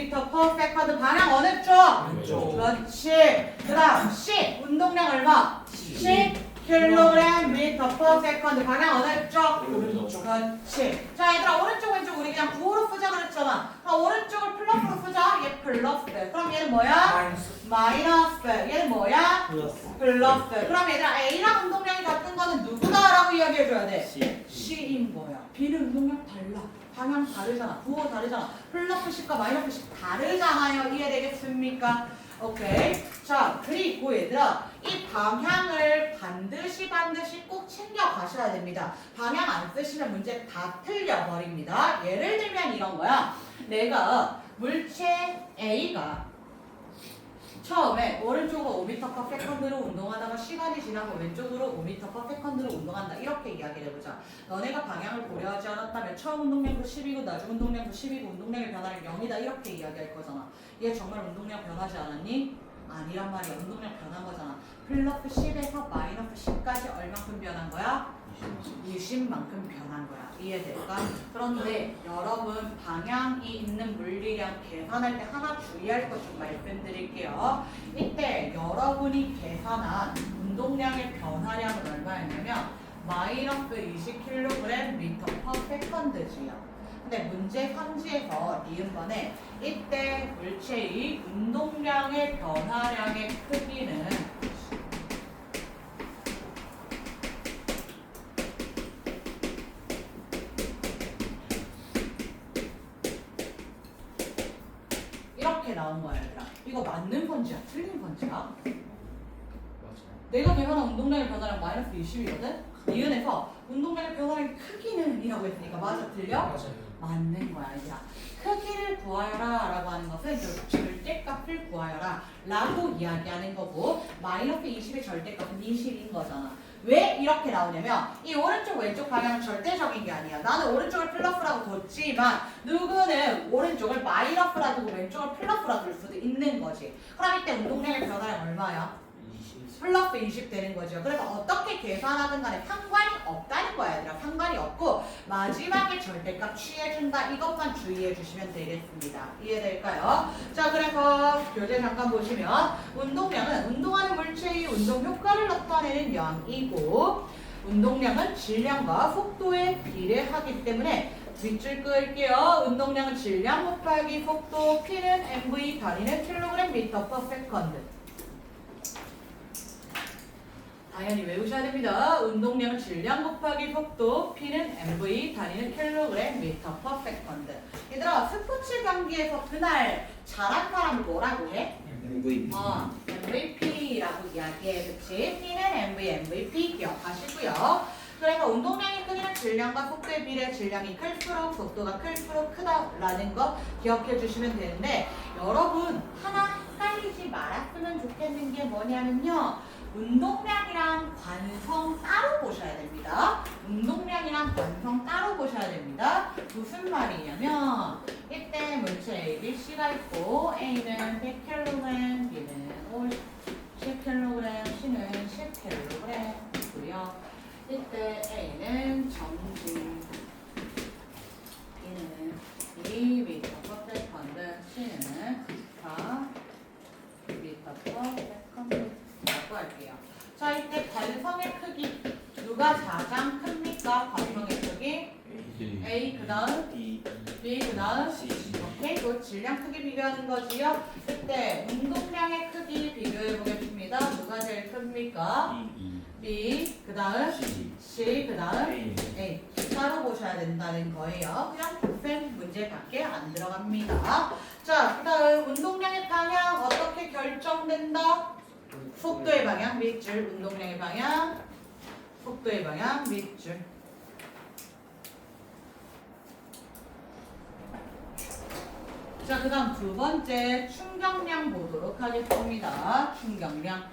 [SPEAKER 1] 방향 어느 쪽?
[SPEAKER 3] 왼쪽.
[SPEAKER 1] 그렇지. 그 다음 C 운동량 얼마? 10 kg/s. 방향 어느 쪽?
[SPEAKER 3] 오른쪽.
[SPEAKER 1] 그렇지. 자, 얘들아, 오른쪽 왼쪽 우리 그냥 부호로 쓰자 그랬잖아. 그럼 오른쪽을 플러스로 쓰자. 얘 플러스. 그럼 얘는 뭐야? 마이너스. 얘는 뭐야?
[SPEAKER 3] 플러스.
[SPEAKER 1] 플러스. 그럼 얘들아, A랑 운동량이 같은 거는 누구다라고 이야기해줘야 돼?
[SPEAKER 3] C.
[SPEAKER 1] C인 거야. B는 운동량 달라. 방향 다르잖아. 부호 다르잖아. 플러스 10과 마이너스 10 다르잖아요. 이해되겠습니까? 오케이. 자, 그리고 얘들아, 이 방향을 반드시 꼭 챙겨 가셔야 됩니다. 방향 안 쓰시면 문제 다 틀려버립니다. 예를 들면 이런 거야. 내가 물체 A가 처음에 오른쪽으로 5m/s로 운동하다가 시간이 지나고 왼쪽으로 5m/s로 운동한다. 이렇게 이야기를 해보자. 너네가 방향을 고려하지 않았다면 처음 운동량도 10이고 나중 운동량도 10이고 운동량의 변화는 0이다. 이렇게 이야기할 거잖아. 얘 정말 운동량 변하지 않았니? 아니란 말이야. 운동량 변한 거잖아. 플러스 10에서 마이너스 10까지 얼만큼 변한 거야? 20만큼 변한 거야. 이해될까? 그런데 여러분 방향이 있는 물리량 계산할 때 하나 주의할 것 좀 말씀드릴게요. 이때 여러분이 계산한 운동량의 변화량은 얼마였냐면 마이너스 20kg 미터 퍼 세컨드지요. 근데 문제 3지에서 니은번에 이때 물체의 운동량의 변화량의 크기는 이렇게 나온 거야 얘들아. 이거 맞는 건지야 틀린 건지야?
[SPEAKER 3] 맞아.
[SPEAKER 1] 내가 계산한 운동량의 변화량 마이너스 20이거든? 니은에서 운동량의 변화량의 크기는 이라고 했으니까 맞아 틀려?
[SPEAKER 3] 맞아요.
[SPEAKER 1] 맞는 거야 얘들아. 크기를 구하여라 라고 하는 것은 절대값을 구하여라 라고 이야기하는 거고 마이너스 20의 절대값은 20인 거잖아. 왜 이렇게 나오냐면 이 오른쪽 왼쪽 방향은 절대적인 게 아니야. 나는 오른쪽을 플러스라고 뒀지만 누구는 오른쪽을 마이너스라 두고 왼쪽을 플러스라 둘 수도 있는 거지. 그럼 이때 운동량의 변화량 얼마야?
[SPEAKER 3] 20.
[SPEAKER 1] 플러스 20 되는 거죠. 그래서 어떻게 계산하든 간에 상관이 없다는 거야 얘들아. 상관이 없고 마지막에 절대값 취해준다. 이것만 주의해 주시면 되겠습니다. 이해될까요? 자, 그래서 교재 잠깐 보시면 운동량은 운동하는 물체의 운동 효과를 나타내는 양이고 운동량은 질량과 속도에 비례하기 때문에 윗줄 끌게요. 운동량은 질량 곱하기 속도, P는 mv 단위는 킬로그램 미터 퍼 세컨드. 당연히 외우셔야 됩니다. 운동량은 질량 곱하기 속도, P는 mv, 단위는 킬로그램 미터 퍼 세컨드. 얘들아, 스포츠 경기에서 그날 잘한 사람 뭐라고 해?
[SPEAKER 3] MVP.
[SPEAKER 1] MVP라고 이야기해. 그치? P는 mv, MVP 기억하시고요. 그래서 운동량의 크기는 질량과 속도에 비례 질량이 클수록 속도가 클수록 크다라는 거 기억해 주시면 되는데 여러분 하나 헷갈리지 말았으면 좋겠는 게 뭐냐면요. 운동량이랑 관성 따로 보셔야 됩니다. 운동량이랑 관성 따로 보셔야 됩니다. 무슨 말이냐면 이때 물체 A, B, C가 있고 A는 100kg, B는 50kg, C는 10kg 있고요. 이때 A는 정지, B는 2m per second, C는 4m per second 라고 할게요. 자, 이때 관성의 크기 누가 가장 큽니까? 관성의 크기 A 그 다음 B 그 다음 오케이, 그 질량 크기 비교하는 거지요. 그때 운동량의 크기 비교해 보겠습니다. 누가 제일 큽니까? B 그 다음 C 그 다음 A 따로 보셔야 된다는 거예요. 그냥 쌤 문제밖에 안 들어갑니다. 자, 그 다음 운동량의 방향 어떻게 결정된다? 속도의 방향 밑줄, 운동량의 방향, 속도의 방향 밑줄. 자, 그 다음 두 번째 충격량 보도록 하겠습니다. 충격량.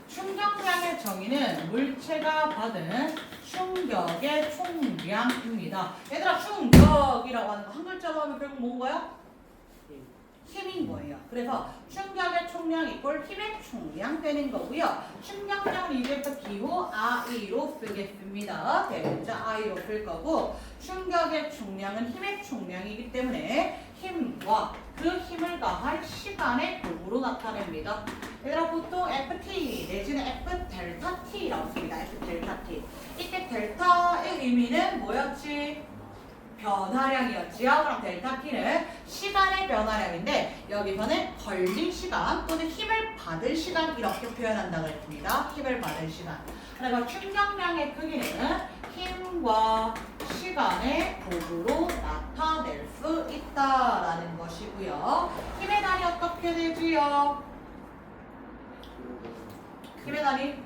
[SPEAKER 1] 충격량의 정의는 물체가 받은 충격의 총량입니다. 얘들아, 충격이라고 하는 거 한 글자로 하면 결국 뭔가요? 힘인 거예요. 그래서 충격의 총량 이꼴 힘의 총량 되는 거고요. 충격량은 이제부터 기호 I로 쓰겠습니다. 대문자 I로 쓸 거고 충격의 총량은 힘의 총량이기 때문에 힘과 그 힘을 가할 시간의 곱으로 나타냅니다. 얘들아, 보통 FT 내지는 F 델타 T라고 씁니다. F 델타 T. 이때 델타의 의미는 뭐였지? 변화량이었지요. 그럼 델타 T는 시간의 변화량인데 여기서는 걸린 시간 또는 힘을 받을 시간 이렇게 표현한다고 했습니다. 힘을 받을 시간. 그래서 충격량의 크기는 힘과 시간의 곱으로 나타낼 수 있다라는 것이고요. 힘의 단위 어떻게 되지요? 힘의 단위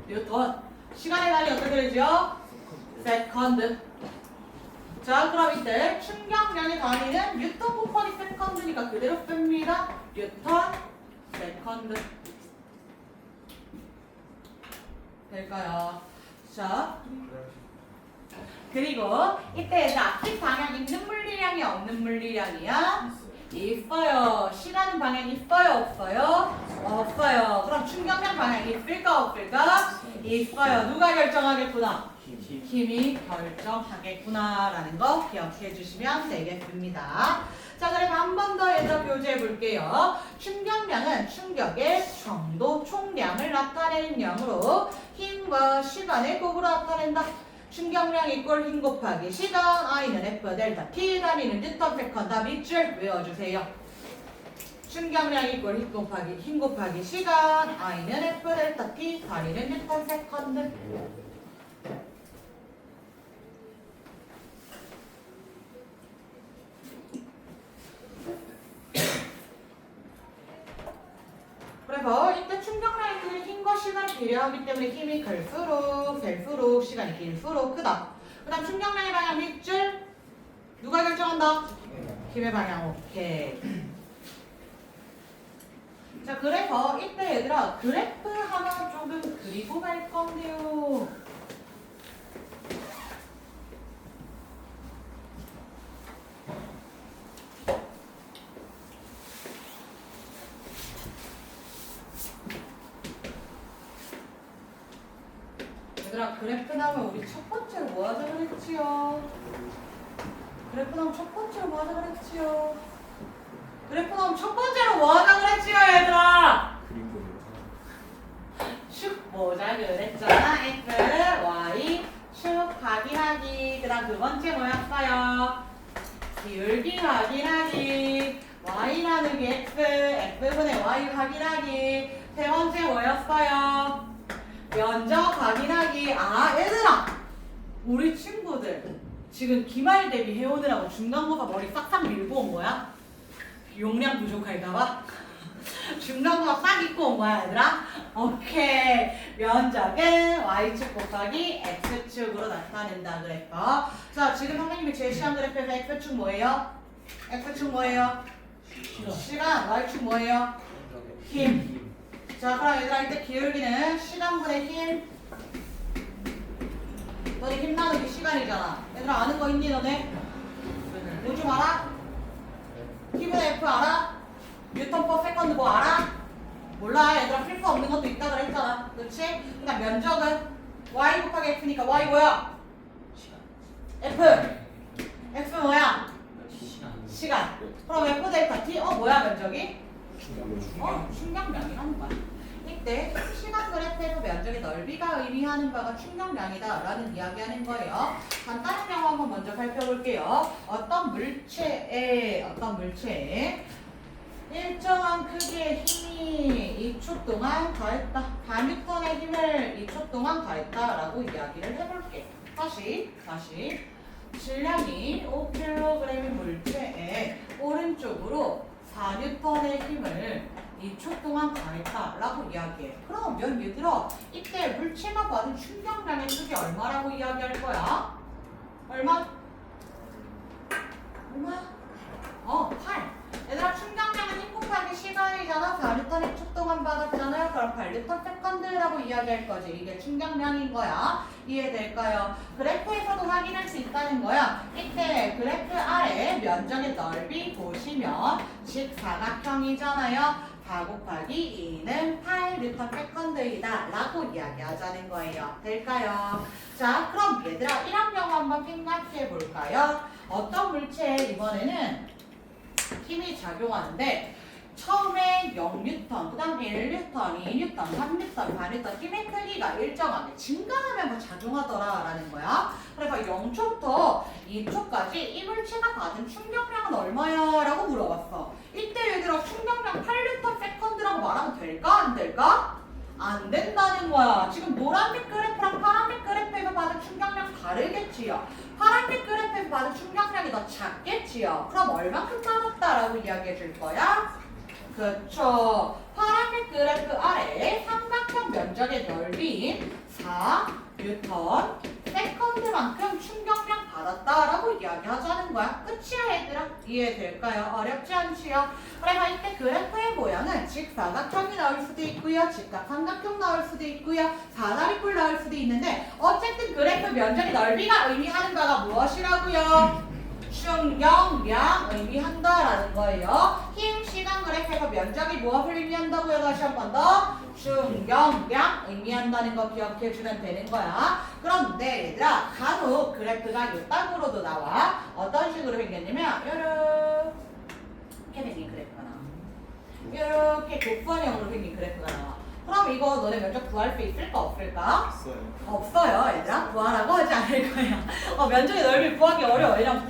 [SPEAKER 1] 뉴턴. 시간의 단위 어떻게 되죠? 세컨드. 자, 그럼 이때 충격량의 단위는 뉴턴 곱하기 세컨드니까 그대로 씁니다. 뉴턴 세컨드. 될까요? 자, 그리고 이때 앞뒤 방향 있는 물리량이 없는 물리량이야? 있어요. 시간 방향 있어요? 없어요? 없어요. 그럼 충격량 방향 있을까? 없을까? 있어요. 누가 결정하겠구나? 힘이 결정하겠구나라는 거 기억해 주시면 되겠습니다. 자, 그럼 한 번 더 얘들아 교재해 볼게요. 충격량은 충격의 정도 총량을 나타내는 양으로 힘과 시간의 곱으로 나타낸다. 충격량 이꼴 힘 곱하기 시간, I는 F 델타 T, 단위는 뉴턴 세컨드. 밑줄 외워주세요. 충격량 이꼴 힘 곱하기 시간, I는 F 델타 T, 단위는 뉴턴 세컨드. 그래서 이때 충격량이 힘과 시간을 비례하기 때문에 힘이 클수록 시간이 길수록 크다. 그 다음 충격량의 방향 밑줄 누가 결정한다? 힘의 방향. 오케이. 자, 그래서 이때 얘들아 그래프 하나 조금 그리고 갈 건데요. 얘들아 그래프 나오면 우리 첫 번째로 뭐 하자 그랬지요? 그래프 나오면 첫 번째로 뭐 하자 그랬지요? 그래프 나오면 첫 번째로 뭐 하자 그랬지요 얘들아?
[SPEAKER 3] 그림 그려.
[SPEAKER 1] 축 보자 그랬잖아. X, Y, 축 확인하기. 그 다음 두 번째 뭐였어요? 기울기 확인하기. Y 나누기 X, X분의 Y 확인하기. 세 번째 뭐였어요? 면적 확인하기. 아 얘들아 우리 친구들 지금 기말 대비 해오느라고 중간고사 머리 싹싹 밀고 온 거야? 용량 부족할까봐? 중간고사 싹 입고 온 거야 얘들아? 오케이. 면적은 Y축 곱하기 X축으로 나타낸다 그랬고. 자 지금 선생님이 제시한 그래프에서 X축 뭐예요? X축 뭐예요? 시간. Y축 뭐예요? 힘. 자 그럼 얘들아 이때 기울기는 시간분의 힘. 너네 힘 나누기 시간이잖아. 얘들아 아는 거 있니 너네? 뭐 좀 알아? T분의 F 알아? 뉴턴 퍼 세컨드 뭐 알아? 몰라. 얘들아 필수 없는 것도 있다 그랬잖아. 그렇지? 그다음 면적은 Y 곱하기 F니까 Y 뭐야? F. F 뭐야? 시간. 그럼 F 델타 T 뭐야 면적이? 충격량이라는 거야. 이때 시간 그래프에서 면적의 넓이가 의미하는 바가 충격량이다 라는 이야기하는 거예요. 간단한 경우 한번 먼저 살펴볼게요. 어떤 물체에 일정한 크기의 힘이 2초 동안 가했다. 반뉴턴의 힘을 2초 동안 가했다 라고 이야기를 해볼게. 다시 질량이 5kg의 물체에 오른쪽으로 4N의 힘을 2초 동안 가했다라고 이야기해. 그러면 얘들아 이때 물체가 받은 충격량의 크기 얼마라고 이야기할 거야? 얼마? 8. 얘들아 충격량은 힘 곱하기 시간이잖아. 4N의 2초 동안 받았잖아요. 그럼 8N 세컨드라고 이야기할 거지. 이게 충격량인 거야. 이해될까요? 그래프에서도 확인할 수 있다는 거야. 이때 그래프 아래 면적의 넓이 보시면 직사각형이잖아요. 4 곱하기 2는 8N 세컨드이다 라고 이야기하자는 거예요. 될까요? 자 그럼 얘들아 이런 경우 한번 생각해 볼까요? 어떤 물체에 이번에는 힘이 작용하는데 처음에 0N, 그 다음 1N, 2N, 3N, 4N 힘의 크기가 일정하게 증가하면서 작용하더라 라는 거야. 그래서 0초부터 2초까지 이 물체가 받은 충격량은 얼마야? 라고 물어봤어. 이때 얘들아 충격량 8N 세컨드라고 말하면 될까? 안 될까? 안 된다는 거야. 지금 노란색 그래프랑 파란색 그래프에서 받은 충격량 다르겠지요. 파란색 그래프에서 받은 충격량이 더 작겠지요. 그럼 얼만큼 받았다라고 이야기해 줄 거야? 그쵸. 파란색 그래프 아래 삼각형 면적의 넓이인 4N 세컨드만큼 충격량 받았다라고 이야기하자는 거야. 끝이야 얘들아. 이해될까요? 어렵지 않지요? 그래서 이때 그래프의 모양은 직사각형이 나올 수도 있고요. 직각삼각형 나올 수도 있고요. 사다리꼴 나올 수도 있는데 어쨌든 그래프 면적의 넓이가 의미하는 바가 무엇이라고요? 충격량 의미한다라는 거예요. 힘, 시간 그래프에서 면적이 무엇을 의미한다고요? 다시 한 번 더. 충격량 의미한다는 거 기억해 주면 되는 거야. 그런데 얘들아, 간혹 그래프가 이따구로도 나와. 어떤 식으로 생겼냐면 이렇게 생긴 그래프가 나와. 이렇게 곱선형으로 생긴 그래프가 나와. 그럼 이거 너네 면적 구할 수 있을까 없을까?
[SPEAKER 3] 있어요.
[SPEAKER 1] 없어요, 얘들아. 구하라고 하지 않을 거야. 면적의 넓이 구하기 어려워. 왜냐면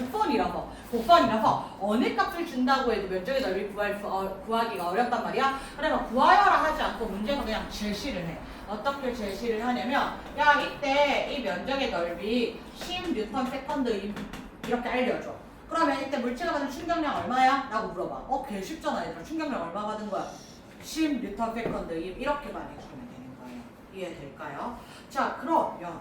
[SPEAKER 1] 곱선이라서 어느 값을 준다고 해도 면적의 넓이 구하기가 어렵단 말이야. 그래서 구하여라 하지 않고 문제가 그냥 제시를 해. 어떻게 제시를 하냐면, 야, 이때 이 면적의 넓이 10N/s 이렇게 알려줘. 그러면 이때 물체가 받은 충격량 얼마야? 라고 물어봐. 개 쉽잖아, 얘들아. 충격량 얼마 받은 거야? 10N/s 이렇게 말해주면 되는 거예요. 이해될까요? 자, 그러면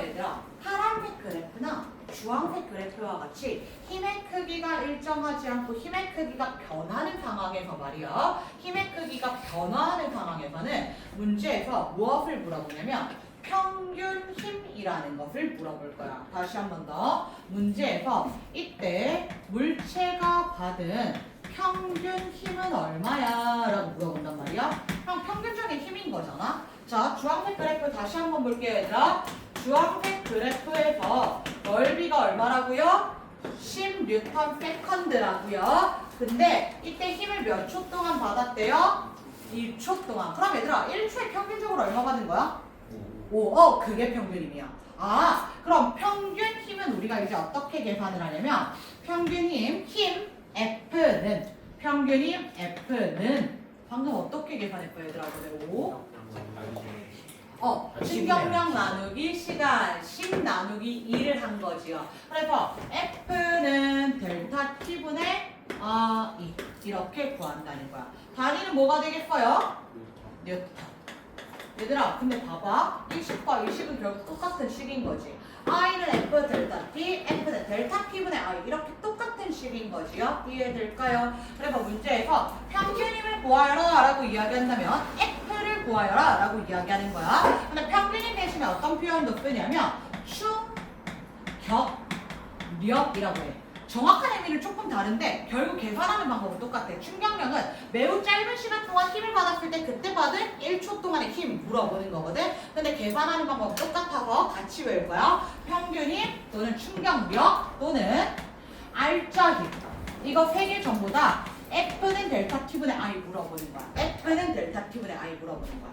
[SPEAKER 1] 얘들아, 파란색 그래프나 주황색 그래프와 같이 힘의 크기가 일정하지 않고 힘의 크기가 변하는 상황에서 말이야. 힘의 크기가 변화하는 상황에서는 문제에서 무엇을 물어보냐면 평균 힘이라는 것을 물어볼 거야. 다시 한 번 더. 문제에서 이때 물체가 받은 평균 힘은 얼마야? 라고 물어본단 말이야. 그럼 평균적인 힘인 거잖아. 자, 주황색 그래프 다시 한번 볼게요, 얘들아. 주황색 그래프에서 넓이가 얼마라고요? 10N/s라고요. 근데 이때 힘을 몇 초 동안 받았대요? 1초 동안. 그럼 얘들아, 1초에 평균적으로 얼마 받은 거야? 5. 그게 평균 힘이야. 그럼 평균 힘은 우리가 이제 어떻게 계산을 하냐면 평균 힘 F는 방금 어떻게 계산했어요, 얘들아? 그래, 5. 충격량 나누기 시간 10 나누기 2를 한 거지요. 그래서 F는 델타 T분의 2 이렇게 구한다는 거야. 단위는 뭐가 되겠어요? 뉴턴. 얘들아, 근데 봐봐. 이 식과 이 식은 결국 똑같은 식인 거지. I는 F 델타 T, F는 델타 T분의 I 이렇게 똑같은 식인 거지요. 이해될까요? 그래서 문제에서 평균 힘을 구하여라 라고 이야기한다면 F를 구하여라 라고 이야기하는 거야. 근데 평균 힘 대신에 어떤 표현도 쓰냐면 충격력이라고 해. 정확한 의미는 조금 다른데 결국 계산하는 방법은 똑같아. 충격력은 매우 짧은 시간 동안 힘을 받았을 때 그때 받은 1초 동안의 힘 물어보는 거거든. 근데 계산하는 방법은 똑같아서 같이 외울 거야. 평균 힘 또는 충격력 또는 알짜 힘. 이거 세 개 전부 다 F는 델타 T분의 I 물어보는 거야. F는 델타 T분의 I 물어보는 거야.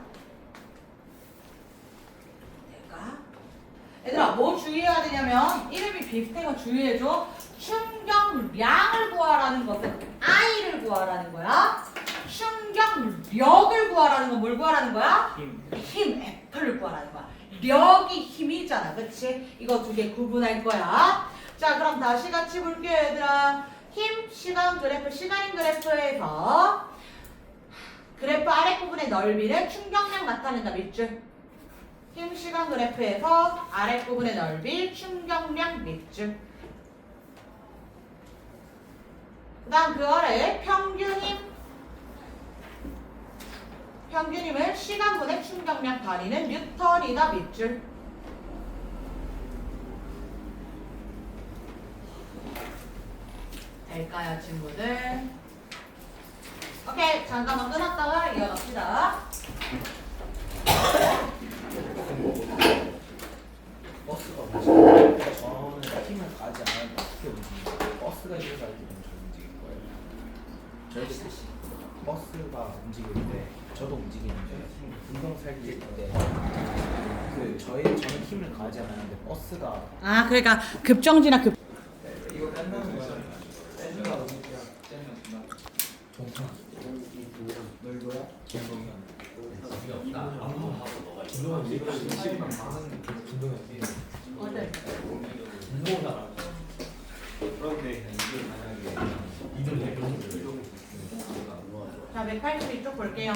[SPEAKER 1] 될까? 얘들아, 뭐 주의해야 되냐면 이름이 비슷한 거 주의해줘. 충격량을 구하라는 것은 I를 구하라는 거야. 충격력을 구하라는 건 뭘 구하라는 거야? 힘 F를 구하라는 거야. 력이 힘이잖아, 그치? 이거 두 개 구분할 거야. 자, 그럼 다시 같이 볼게요, 얘들아. 힘, 시간 그래프, 시간인 그래프에서 그래프 아랫부분의 넓이는 충격량 나타낸다, 밑줄. 힘, 시간 그래프에서 아랫부분의 넓이, 충격량, 밑줄. 그 다음 그 아래에 평균힘을 시간분의 충격량 단위는 뉴턴이다, 밑줄. 될까요, 친구들? 오케이, 잠깐만 끊었다가 이어갑시다.
[SPEAKER 3] 버스가 움직여요. 저는 힘을 가지 않았는데 어떻게 움직이는 거예요? 버스가 힘을 가지고 움직일 거예요. 저희도 버스가 움직일 때 저도 움직이는데 운동 살릴 때 저는 힘을 가지 않았는데 버스가
[SPEAKER 1] 그러니까 급정지나 급.
[SPEAKER 3] 이거 끝나는 거야. 떼주가 움직이야. 떼면 그만. 동상. 너 이거야? 김동현. 김동현 얘가 20만 많은 김동현
[SPEAKER 1] 어때?
[SPEAKER 3] 운동사람. 그런데 이게 만약에
[SPEAKER 1] 자, 180 이쪽 볼게요.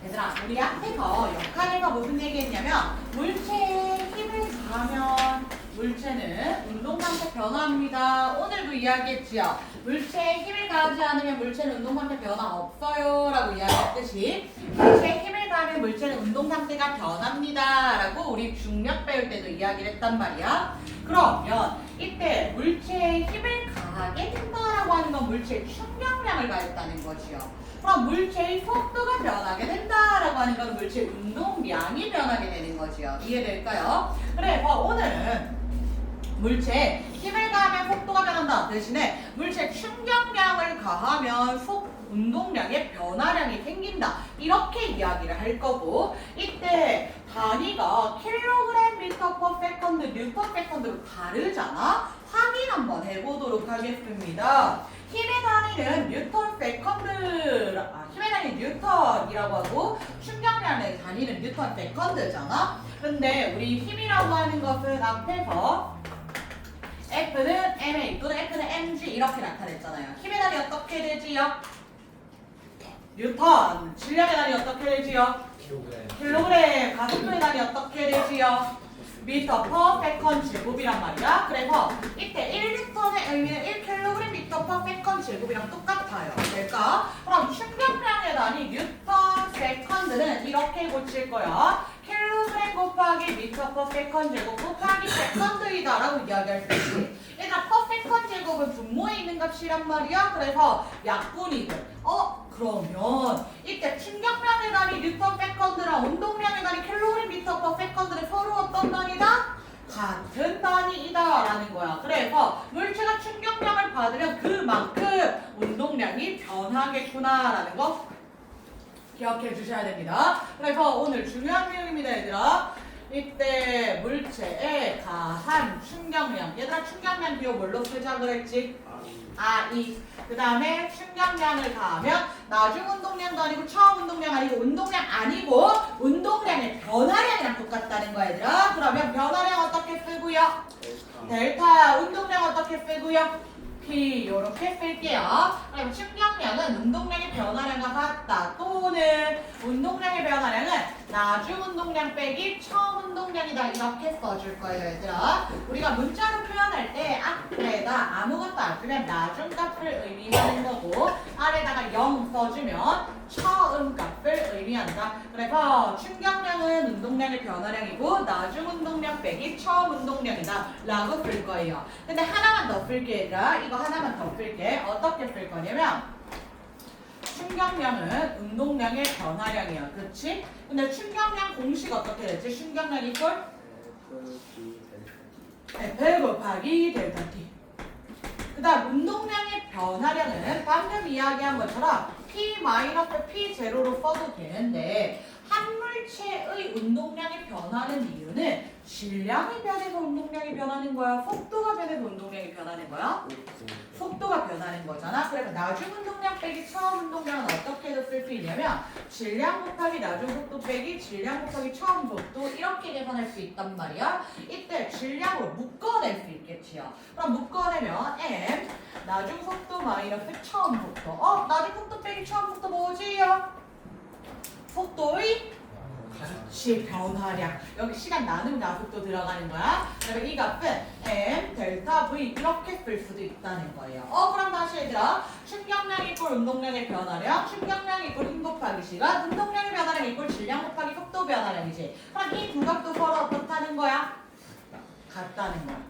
[SPEAKER 1] 얘들아, 우리 앞에서 역할에서 무슨 얘기했냐면 물체에 힘을 가하면 물체 물체는 운동 상태 변화입니다. 오늘도 이야기했지요. 물체에 힘을 가하지 않으면 물체는 운동 상태 변화 없어요 라고 이야기했듯이 물체에 힘을 가하면 물체는 운동 상태가 변합니다 라고 우리 중력 배울 때도 이야기를 했단 말이야. 그러면 이때 물체에 힘을 가하게 된다라고 하는 건 물체의 충격량을 가했다는 거지요. 그럼 물체의 속도가 변하게 된다라고 하는 건 물체의 운동량이 변하게 되는 거지요. 이해될까요? 그래서 오늘은 물체에 힘을 가하면 속도가 변한다 대신에 물체에 충격량을 가하면 운동량의 변화량이 생긴다 이렇게 이야기를 할 거고 이때 단위가 킬로그램 미터 퍼 세컨드 뉴턴 세컨드로 다르잖아. 확인 한번 해보도록 하겠습니다. 힘의 단위는 뉴턴 세컨드, 힘의 단위 뉴턴이라고 하고 충격량의 단위는 뉴턴 세컨드잖아. 근데 우리 힘이라고 하는 것은 앞에서 F는 ma 또는 F는 mg 이렇게 나타냈잖아요. 힘의 단위 어떻게 되지요? 뉴턴. 질량의 단위 어떻게 되지요? 킬로그램. 가속도의 단위 어떻게 되지요? 미터 퍼 세컨드 제곱이란 말이야. 그래서 이때 1뉴턴의 의미는 1kg 미터 퍼 세컨드 제곱이랑 똑같아요. 될까? 그럼 충격량의 단위 뉴턴 세컨드는 이렇게 고칠 거야. 킬로그램 곱하기 미터 퍼 세컨드 제곱 곱하기 세컨드이다 라고 이야기할 수 있지. 얘들아 퍼 세컨드 제곱은 분모에 있는 값이란 말이야. 그래서 약분이고 그러면 이때 충격량의 단위 뉴턴 세컨드랑 운동량의 단위 킬로그램 미터 퍼 세컨드는 서로 어떤 단위다? 같은 단위이다 라는 거야. 그래서 물체가 충격량을 받으면 그만큼 운동량이 변하겠구나 라는 거 기억해 주셔야 됩니다. 그래서 오늘 중요한 내용입니다 얘들아. 이때 물체에 가한 충격량. 얘들아 충격량 기호 뭘로 쓰자 그랬지? 그 다음에 충격량을 가하면 나중 운동량도 아니고 처음 운동량 아니고 운동량 아니고 운동량의 변화량이랑 똑같다는 거야 얘들아. 그러면 변화량 어떻게 쓰고요? 델타. 운동량 어떻게 쓰고요? P 요렇게 쓸게요. 그럼 충격량은 운동량의 변화량과 같다. 또는 운동량의 변화량은 나중 운동량 빼기 처음 운동량이다. 이렇게 써줄 거예요 얘들아. 우리가 문자로 표현할 때 앞에다 아무것도 안 쓰면 나중 값을 의미하는 거고 아래다가 0 써주면 처음 값을 의미한다. 그래서 충격량은 운동량의 변화량이고 나중 운동량 빼기 처음 운동량이다 라고 쓸 거예요. 근데 하나만 더 쓸게 얘들아. 이거 하나만 더 쓸게. 어떻게 쓸 거냐면 충격량은 운동량의 변화량이야. 그치? 근데 충격량 공식 어떻게 됐지? 충격량 이꼴 F 곱하기 델타 T. 그 다음 운동량의 변화량은 방금 이야기한 것처럼 P-P0로 써도 되는데 한 물체의 운동량이 변하는 이유는 질량이 변해서 운동량이 변하는 거야? 속도가 변해서 운동량이 변하는 거야? 속도가 변하는 거잖아. 그러면 나중 운동량 빼기 처음 운동량은 어떻게 쓸 수 있냐면 질량 곱하기 나중 속도 빼기 질량 곱하기 처음 속도 이렇게 계산할 수 있단 말이야. 이때 질량으로 묶어낼 수 있겠지요. 그럼 묶어내면 m 나중 속도 마이너스 처음 속도. 나중 속도 빼기 처음 속도 뭐지요? 속도의 그렇지 변화량. 여기 시간 나누면 나속도 들어가는 거야. 그러면 이 값은 m 델타 v 이렇게 쓸 수도 있다는 거예요. 그럼 다시 얘들아 충격량 이꼴 운동량의 변화량, 충격량 이꼴 힘 곱하기 시간, 운동량의 변화량 이꼴 질량 곱하기 속도 변화량이지. 그럼 이 두 값도 서로 어떻다는 거야? 같다는 거야.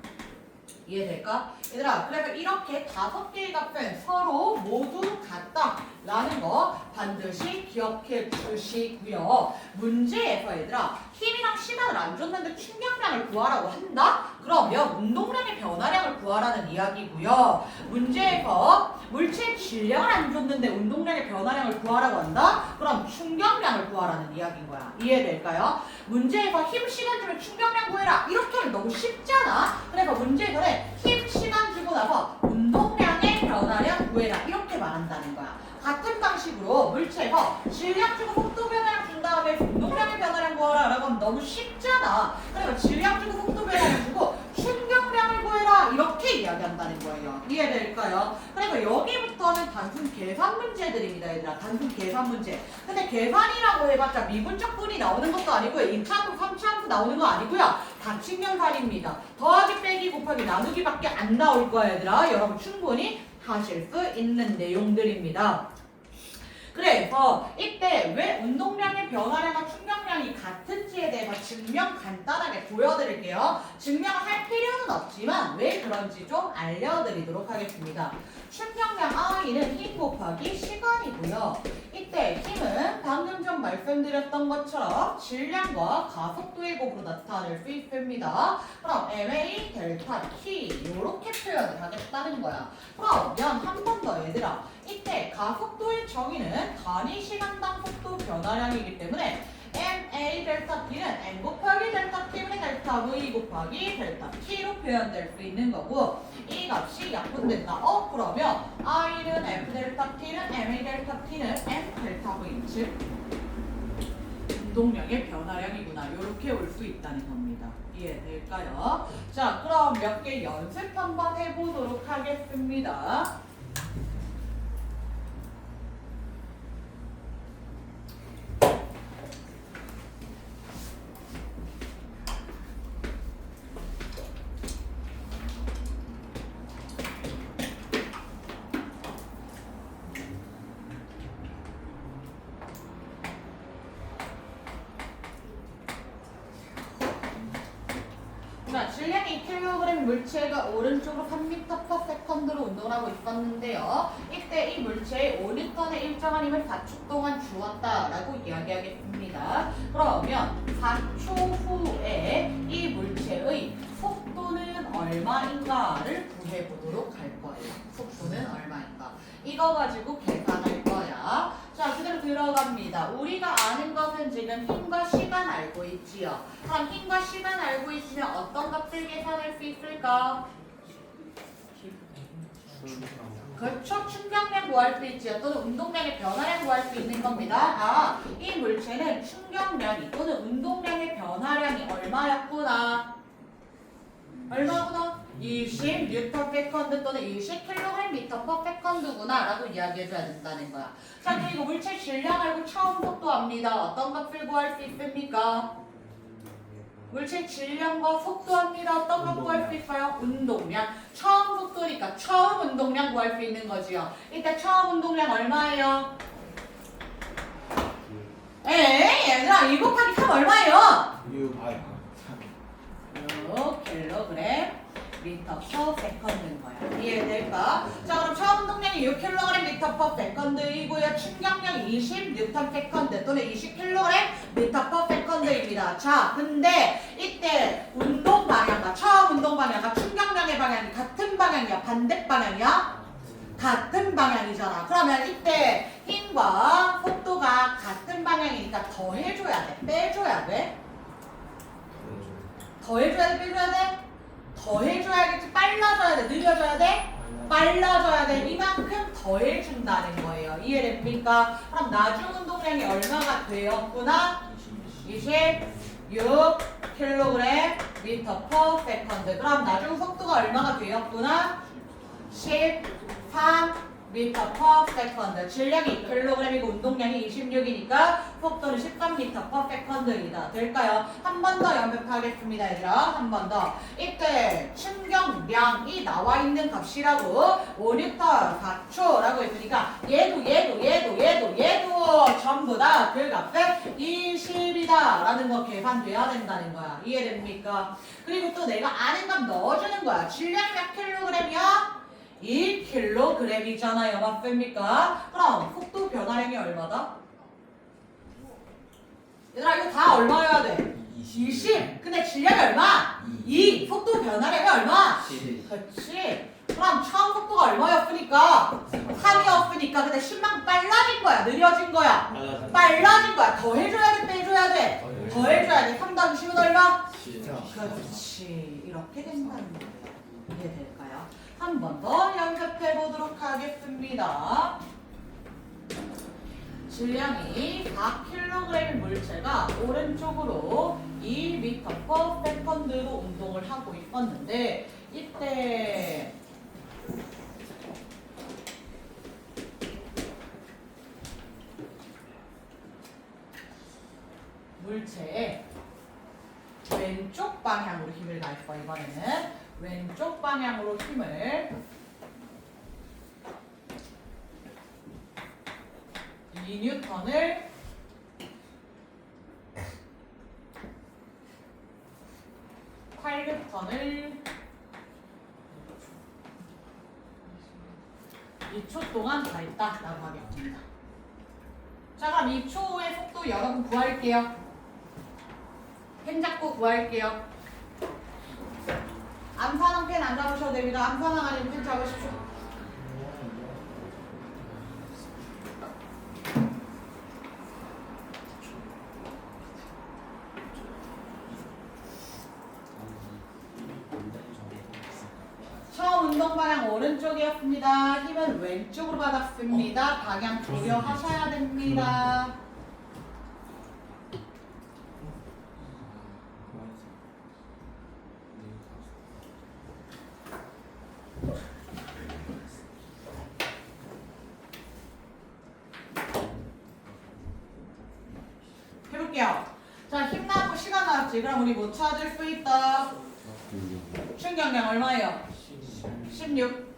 [SPEAKER 1] 이해될까? 얘들아 그래서 이렇게 5개의 값은 서로 모두 같다라는 거 반드시 기억해 주시고요. 문제에서 얘들아 힘이랑 시간을 안 줬는데 충격량을 구하라고 한다? 그러면 운동량의 변화량을 구하라는 이야기고요. 문제에서 물체의 질량을 안 줬는데 운동량의 변화량을 구하라고 한다? 그럼 충격량을 구하라는 이야기인 거야. 이해될까요? 문제에서 힘 시간 주면 충격량 구해라 이렇게 하면 너무 쉽잖아. 그래서 문제에서는 힘 시간 주고 나서 운동량의 변화량 구해라 이렇게 말한다는 거야. 같은 방식으로 물체에서 질량 주고 속도 변화량 준 다음에 운동량의 변화량 구하라 라고 하면 너무 쉽잖아. 그래서 질량 주고 속도 변화량 주고 충격량을 구해라 이렇게 이야기한다는 거예요. 이해될까요? 그리고 여기부터는 단순 계산 문제들입니다, 얘들아. 단순 계산 문제. 근데 계산이라고 해봤자 미분적분이 나오는 것도 아니고요. 2차함수, 3차함수 나오는 거 아니고요. 다 측면살입니다. 더하기, 빼기, 곱하기, 나누기밖에 안 나올 거야, 얘들아. 여러분 충분히 하실 수 있는 내용들입니다. 그래서 이때 왜 운동량의 변화량과 충격량이 같은지에 대해서 증명 간단하게 보여드릴게요. 증명을 할 필요는 없지만 왜 그런지 좀 알려드리도록 하겠습니다. 충격량 I는 힘 곱하기 시간이고요. 이때 힘은 방금 전 말씀드렸던 것처럼 질량과 가속도의 곱으로 나타낼 수 있습니다. 그럼 MA 델타 T 이렇게 표현을 하겠다는 거야. 그러면 한 번 더 얘들아. 이때 가속도의 정의는 단위 시간당 속도 변화량이기 때문에 MA 델타 T는 M 곱하기 델타 T분의 델타 V 곱하기 델타 T로 표현될 수 있는 거고 이 값이 약분된다. 그러면 I는 F 델타 T는 MA 델타 T는 M 델타 V 즉 운동량의 변화량이구나. 이렇게 올 수 있다는 겁니다. 이해될까요? 자, 그럼 몇 개 연습 한번 해보도록 하겠습니다. 자, 질량이 2kg 물체가 오른쪽으로 3m/s로 운동을 하고 있었는데요. 이때 이 물체에 5N의 일정한 힘을 4초 동안 주었다라고 이야기하겠습니다. 그러면 4초 후에 이 물체의 속도는 얼마인가를 구해보도록 할 거예요. 속도는 얼마인가. 이거 가지고 계산할 거야. 자, 그대로 들어갑니다. 우리가 아는 것은 지금 힘과 시간 알고 있지요. 그럼 힘과 시간 알고 있으면 어떤 값을 계산할 수 있을까? 그렇죠. 충격량 구할 수 있지요. 또는 운동량의 변화량 구할 수 있는 겁니다. 이 물체는 충격량이 또는 운동량의 변화량이 얼마였구나. 얼마구나? 20N/s 또는 20kg/m/s구나 라고 이야기해줘야 된다는 거야. 자, 그리고 물체 질량 알고 처음 속도 압니다. 어떤 값을 구할 수 있습니까? 물체 질량과 속도 합니다. 어떤 값 구할 수 있어요? 운동량. 처음 속도니까 처음 운동량 구할 수 있는 거지요. 이때 처음 운동량 얼마예요? 얘들아 1 곱하기 3 얼마예요? 6kg m/s인 거야. 이해될까? 자, 그럼 처음 운동량이 6kg m/s이고요. 충격량이 20N/s 또는 20kg m/s입니다. 자, 근데 이때 운동 방향과 처음 운동 방향과 충격량의 방향이 같은 방향이야? 반대 방향이야? 같은 방향이잖아. 그러면 이때 힘과 속도가 같은 방향이니까 더해줘야 돼? 빼줘야 돼? 더해줘야 돼? 빼줘야 돼? 더해줘야겠지? 빨라져야 돼? 느려져야 돼? 빨라져야 돼. 이만큼 더해준다는 거예요. 이해됩니까? 그럼 나중 운동량이 얼마가 되었구나? 26kg m/s. 그럼 나중 속도가 얼마가 되었구나? 13m/s. 질량이 2kg이고 운동량이 26이니까 속도는 13m/s이다. 될까요? 한 번 더 연습하겠습니다, 얘들아. 한 번 더. 이때 충격량이 나와 있는 값이라고 5N 4초라고 했으니까 얘도 전부 다 그 값은 20이다 라는 거 계산돼야 된다는 거야. 이해됩니까? 그리고 또 내가 아는 값 넣어주는 거야. 질량이 몇 킬로그램이야? 1kg이잖아요. 맞습니까? 그럼 속도 변화량이 얼마다? 얘들아 이거 다 얼마여야 돼? 20. 근데 질량이 얼마? 2. 속도 변화량이 얼마?
[SPEAKER 3] 10.
[SPEAKER 1] 그렇지. 그럼 처음 속도가 얼마였으니까? 3이었으니까 근데 10만큼 빨라진 거야? 느려진 거야? 빨라진 거야. 더 해줘야 돼? 빼줘야 돼? 더 해줘야 돼. 3 더하기 10은 얼마? 그렇지. 이렇게 된다는 거예요. 이해될까요? 한 번 더 연습해 보도록 하겠습니다. 질량이 4kg의 물체가 오른쪽으로 2m/s로 운동을 하고 있었는데 이때 물체에 왼쪽 방향으로 힘을 가할 거야. 이번에는 왼쪽 방향으로 힘을 2N을 8N을 2초 동안 가했다라고 하겠습니다. 자, 그럼 2초의 속도 여러분 구할게요. 펜 잡고 구할게요. 암산항 펜 안 잡으셔도 됩니다. 암산항 아니면 펜 잡으십시오. 처음 운동 방향 오른쪽이었습니다. 힘은 왼쪽으로 받았습니다. 방향 조려하셔야 됩니다. 해볼게요. 자, 힘 나왔고 시간 나왔지. 그럼 우리 뭐 찾을 수 있다? 충격량 얼마예요? 16.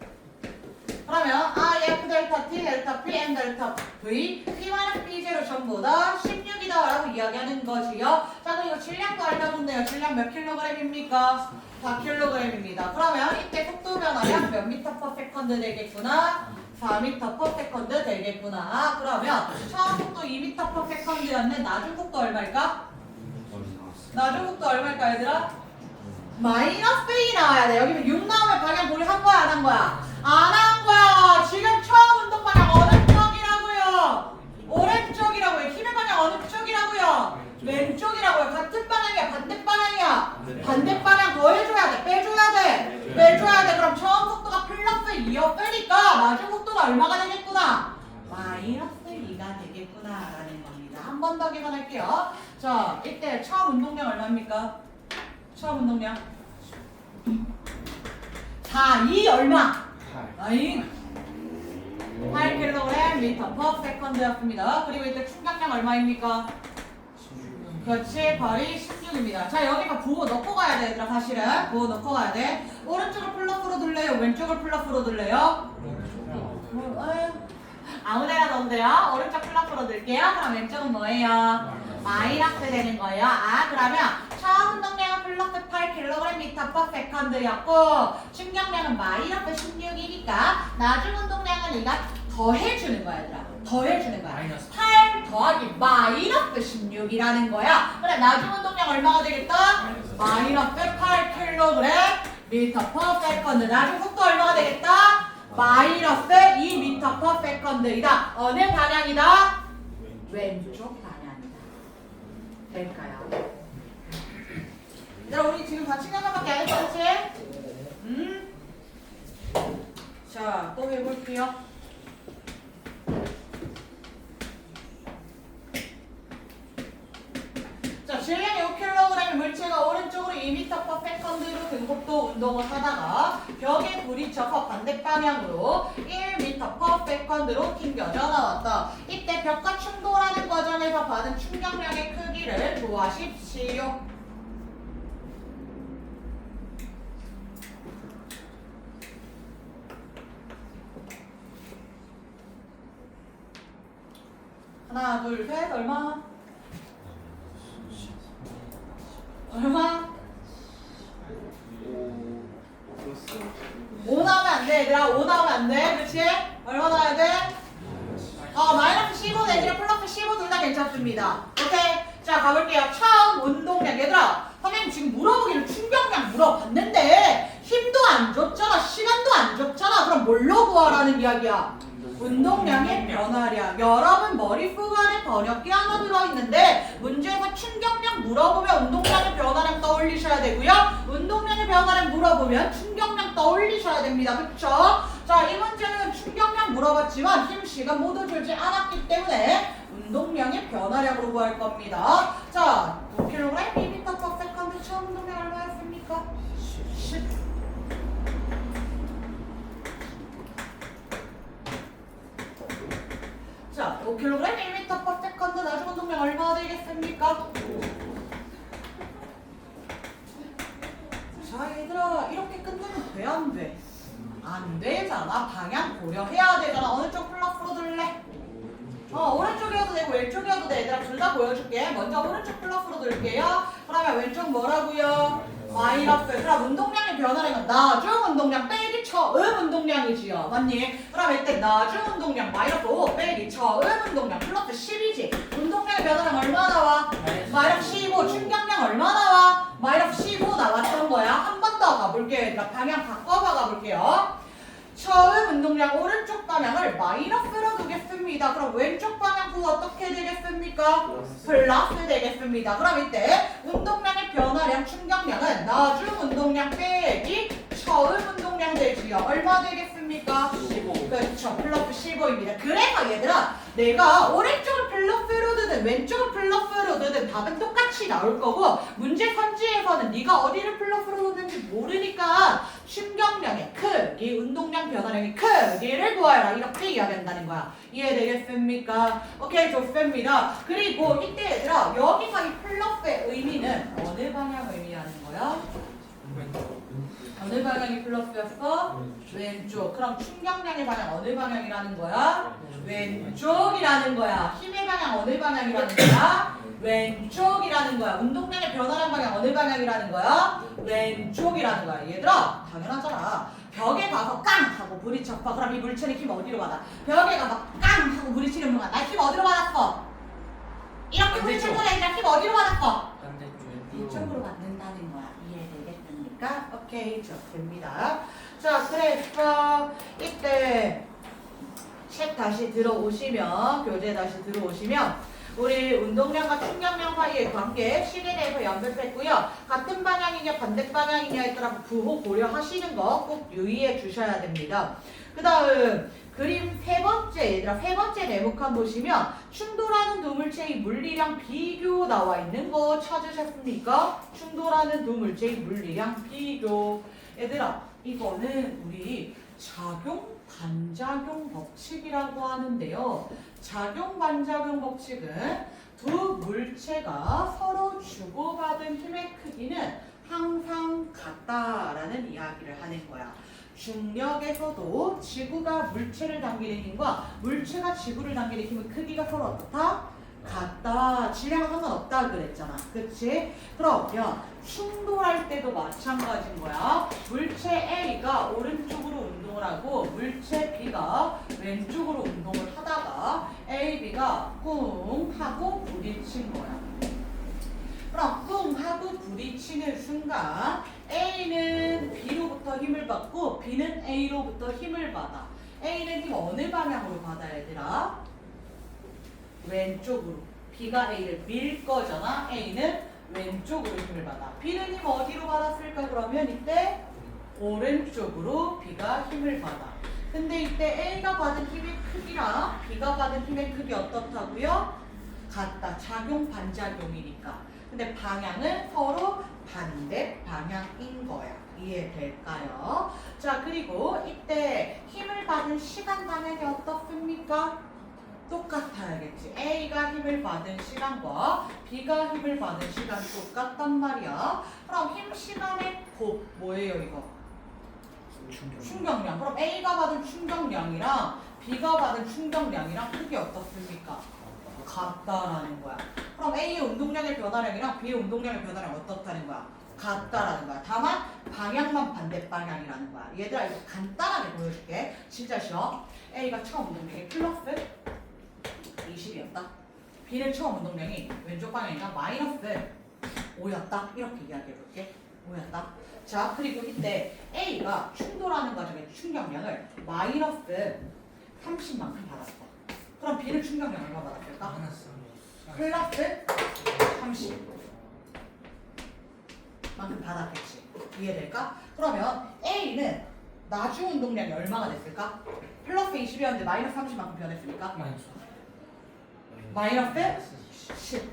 [SPEAKER 1] 그러면 I, F, 델타 T, 델타 P, M, 델타 V, P-P0 전부 다 16이다 라고 이야기하는 것이요. 자, 그럼 이거 질량도 알려줬네요. 질량 몇 킬로그램입니까? 4kg입니다. 그러면 이때 속도 변화량 몇 미터 퍼 세컨드 되겠구나? 4m 퍼 세컨드 되겠구나. 그러면 처음 속도 2m 퍼 세컨드였는데 나중 속도 얼마일까? 나중 속도 얼마일까 얘들아? 마이너스 1이 나와야 돼. 여기 6 나오면 방향 돌이 한 거야 안 한 거야? 안 한 거야. 지금 처음 운동 방향 어느 쪽이라고요? 오른쪽이라고요. 힘의 방향 어느 쪽이라고요? 왼쪽이라고요. 같은 방향이야 반대 방향이야? 반대 방향 더 해줘야 돼. 빼줘야 돼. 빼줘야 돼. 그럼 처음 속도가 플러스 2였으니까 나중 속도가 얼마가 되겠구나? 마이너스 2가 되겠구나 라는 겁니다. 한 번 더 계산할게요. 자, 이때 처음 운동량 얼마입니까? 처음 운동량 4, 2 얼마? 8kg 미터 퍼 세컨드였습니다. 그리고 이때 충격량 얼마입니까? 그렇지, 발이 16입니다. 자, 여기가 부호 넣고 가야 돼, 얘들아. 사실은 부호 넣고 가야 돼. 오른쪽을 플러스로 들래요? 왼쪽을 플러스로 들래요? 아무데나 넣으세요. 오른쪽 플러스로 넣을게요. 그럼 왼쪽은 뭐예요? 마이너스 되는 거예요. 아, 그러면 처음 운동량은 플러스 8kg 미터 퍼 세컨드였고 충격량은 마이너스 16이니까 나중 운동량은 얘가 더해주는 거야, 얘들아. 더해주는 거야. 8 더하기 마이너스 16이라는 거야. 그래, 나중 운동량 얼마가 되겠다? 마이너스 8kg 미터 퍼 세컨드. 나중 속도 얼마가 되겠다? 마이너스 2m 퍼 세컨드이다. 어느 방향이다? 왼쪽 방향이다. 될까요? 얘들아, 우리 지금 다 측량값밖에 안 했어, 그치? 자, 또 해볼게요. 자, 질량이 5kg의 물체가 오른쪽으로 2m 퍼 세컨드로 등속도 운동을 하다가 벽에 부딪혀서 반대 방향으로 1m 퍼 세컨드로 튕겨져 나왔다. 이때 벽과 충돌하는 과정에서 받은 충격량의 크기를 구하십시오. 하나, 둘, 셋, 얼마? 얼마? 5 나오면 안 돼, 얘들아. 5 나오면 안 돼. 그치? 얼마 나와야 돼? 마이너스 15 내지는 플러스 15 둘 다 괜찮습니다. 오케이? 자, 가볼게요. 처음 운동량. 얘들아, 선생님 지금 물어보기를 충격량 물어봤는데 힘도 안 줬잖아. 시간도 안 줬잖아. 그럼 뭘로 구하라는 이야기야? 운동량의 변화량. 여러분 머릿속 안에 번역기 하나 들어있는데 문제에서 충격량 물어보면 운동량의 변화량 떠올리셔야 되고요. 운동량의 변화량 물어보면 충격량 떠올리셔야 됩니다. 그쵸? 자, 이 문제는 충격량 물어봤지만 힘, 시간 모두 줄지 않았기 때문에 운동량의 변화량으로 구할 겁니다. 자, 5kg 2m/s 처음 운동량 얼마였습니까? 10. 5kg 1m/s 나중 운동량 얼마나 되겠습니까? 자 얘들아 이렇게 끝내면 돼 안 돼? 안 되잖아. 방향 고려해야 되잖아. 어느 쪽 플러스로 들래? 오른쪽이어도 되고 왼쪽이어도 돼. 얘들아 둘 다 보여줄게. 먼저 오른쪽 플러스로 들게요. 그러면 왼쪽 뭐라고요? 마이너스. 그럼 운동량의 변화량은 나중 운동량 빼기 처음 운동량이지요. 맞니? 그럼 이때 나중 운동량 마이너스 5 빼기 처음 운동량 플러스 10이지. 운동량의 변화량 얼마 나와? 마이너스 15. 충격량 얼마 나와? 마이너스 15 나왔던 거야. 한 번 더 가볼게요. 얘들아 방향 바꿔봐 가볼게요. 처음 운동량 오른쪽 방향을 마이너스로 두겠습니다. 그럼 왼쪽 방향 후 어떻게 되겠습니까? 플러스 되겠습니다. 그럼 이때 운동량의 변화량 충격량은 나중 운동량 빼기 처음 운동량 되지요. 얼마 되겠습니까?
[SPEAKER 2] 15.
[SPEAKER 1] 그렇죠. 플러스 15입니다. 그래서 얘들아 내가 오른쪽을 플러스로 두든 왼쪽을 플러스로 두든 답은 똑같이 나올 거고 문제 선지에서는 네가 어디를 플러스로 두는지 모르니까 충격량의 크기, 운동량 변화량의 크기를 구하여라. 이렇게 이야기한다는 거야. 이해되겠습니까? 오케이 좋습니다. 그리고 이때 얘들아 여기서 이 플러스의 의미는 어느 방향 의미하는 거야? 어느 방향이 플러스였어? 왼쪽. 그럼 충격량의 방향 어느 방향이라는 거야? 왼쪽이라는 거야. 힘의 방향 어느 방향이라는 거야? 왼쪽이라는 거야. 운동량의 변화량 방향 어느 방향이라는 거야? 왼쪽이라는 거야. 얘들아 당연하잖아. 벽에 가서 깡 하고 부딪혀봐. 그럼 이 물체는 힘 어디로 받아? 벽에 가서 깡 하고 부딪히는 순간 나 힘 어디로 받았어? 이렇게 부딪힐 거야. 얘들아 힘 어디로 받았어? 이쪽으로 받는다는 거야. 이해되겠습니까? 오케이 좋습니다. 자 그래서 이때 책 다시 들어오시면 교재 다시 들어오시면 우리 운동량과 충격량 사이의 관계 식에 대해서 연습했고요. 같은 방향이냐 반대 방향이냐에 따라 부호 고려하시는 거 꼭 유의해 주셔야 됩니다. 그 다음 그림 세 번째 얘들아 세 번째 네모칸 보시면 충돌하는 두 물체의 물리량 비교 나와 있는 거 찾으셨습니까? 충돌하는 두 물체의 물리량 비교. 얘들아 이거는 우리 작용 반작용 법칙이라고 하는데요. 작용 반작용 법칙은 두 물체가 서로 주고받은 힘의 크기는 항상 같다라는 이야기를 하는 거야. 중력에서도 지구가 물체를 당기는 힘과 물체가 지구를 당기는 힘의 크기가 서로 어떻다? 같다. 질량은 상관없다 그랬잖아. 그치? 그럼 야 충돌할 때도 마찬가지인 거야. 물체 A가 오른쪽으로 운동을 하고 물체 B가 왼쪽으로 운동을 하다가 A, B가 꿍 하고 부딪힌 거야. 그럼 꿍 하고 부딪히는 순간 A는 B로부터 힘을 받고 B는 A로부터 힘을 받아. A는 힘 어느 방향으로 받아 얘들아? 왼쪽으로. B가 A를 밀 거잖아. A는 왼쪽으로 힘을 받아. B는 힘 어디로 받았을까? 그러면 이때 오른쪽으로 B가 힘을 받아. 근데 이때 A가 받은 힘의 크기랑 B가 받은 힘의 크기 어떻다고요? 같다. 작용 반작용이니까. 근데 방향은 서로 반대 방향인 거야. 이해될까요? 자 그리고 이때 힘을 받은 시간 당연히 어떻습니까? 똑같아야겠지. A가 힘을 받은 시간과 B가 힘을 받은 시간 똑같단 말이야. 그럼 힘 시간의 곱 뭐예요 이거? 충격량. 그럼 A가 받은 충격량이랑 B가 받은 충격량이랑 크기 어떻습니까? 같다라는 거야. 그럼 A의 운동량의 변화량이랑 B의 운동량의 변화량 어떻다는 거야? 같다라는 거야. 다만 방향만 반대 방향이라는 거야. 얘들아 이거 간단하게 보여줄게. 진짜 쉬워. A가 처음 운동량이 플러스 20이었다. B는 처음 운동량이 왼쪽 방향이니까 마이너스 5였다. 이렇게 이야기해볼게. 5였다. 자 그리고 이때 A가 충돌하는 과정의 충격량을 마이너스 30만큼 받았어. 그럼 B는 충격량 얼마 받았을까? 플러스 30 만큼 받았겠지. 이해될까? 그러면 A는 나중 운동량이 얼마가 됐을까? 플러스 20이었는데 마이너스 30만큼 변했으니까 마이너스 10.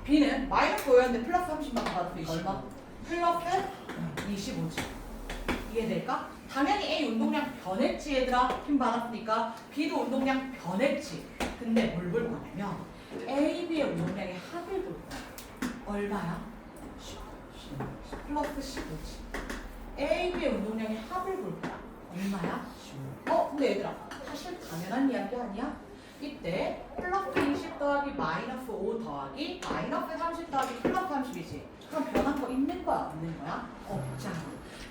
[SPEAKER 1] B는 마이너스 5였는데 플러스 30만큼 받았으니까 얼마? 플러스 25지. 이해될까? 당연히 A 운동량 변했지 얘들아. 힘 받았으니까. B도 운동량 변했지. 근데 뭘 볼 거냐면 A, B의 운동량의 합을 볼 거야. 얼마야? 10 플러스 15지. A, B의 운동량의 합을 볼 거야. 얼마야? 근데 얘들아 사실 당연한 이야기 아니야? 이때 플러스 20 더하기 마이너스 5 더하기 마이너스 30 더하기 플러스 30이지. 그럼 변한 거 있는 거야? 없는 거야? 없잖아.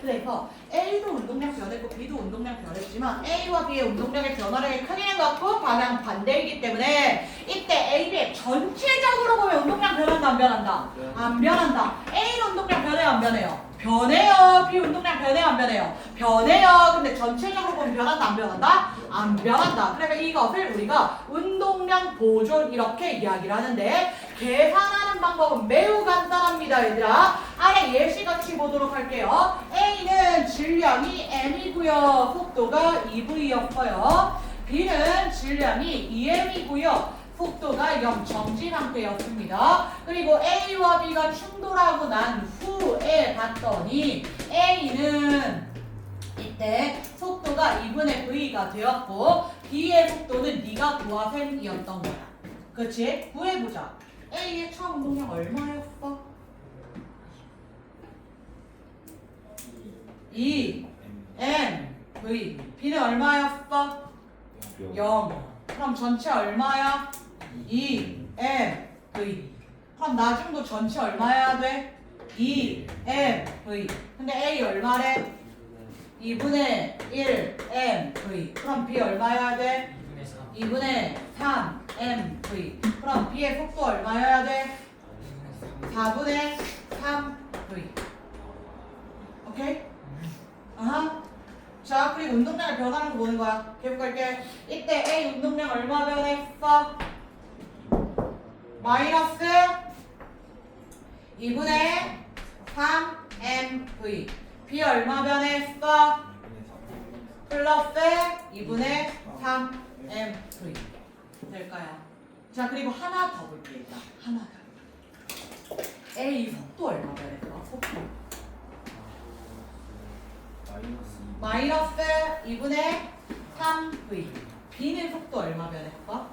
[SPEAKER 1] 그래서 A도 운동량 변했고 B도 운동량 변했지만 A와 B의 운동량의 변화량의 크기는 같고 방향 반대이기 때문에 이때 A, B의 전체적으로 보면 운동량 변한다 안 변한다? 안 변한다. A는 운동량 변해요 안 변해요? 변해요. B 운동량 변해요 안 변해요? 변해요. 근데 전체적으로 보면 변한다 안 변한다? 안 변한다. 그러면 이것을 우리가 운동량 보존 이렇게 이야기를 하는데 계산하는 방법은 매우 간단합니다 얘들아. 아래 예시같이 보도록 할게요. A는 질량이 m이고요. 속도가 2v였어요. B는 질량이 2m이고요. 속도가 0 정지 상태였습니다. 그리고 A와 B가 충돌하고 난 후에 봤더니 A는 이때 속도가 2분의 V가 되었고 B의 속도는 네가 구하셈이었던 거야. 그렇지? 구해보자. A의 처음 운동량 얼마였어? 2 M V. B는 얼마였어? 0. 그럼 전체 얼마야? 2 M V. 그럼 나중도 전체 얼마여야 돼? 2 M V. 근데 A 얼마래? 2분의 1 M V. 그럼 B 얼마여야 돼? 2분의 3 M V. 그럼 B의 속도 얼마여야 돼? 4분의 3 V. 오케이? 아하. 자, 그리고 운동량의 변화를 보는 거야. 계속 갈게. 이때 A 운동량 얼마 변했어? 마이너스 2분의 3mv. B 얼마 변했어? 플러스 2분의 3mv. 될까요? 자, 그리고 하나 더 볼게 일단. 하나 더. A 속도 얼마 변했어? 속도. 마이너스 2분의 3v. B는 속도 얼마 변했어?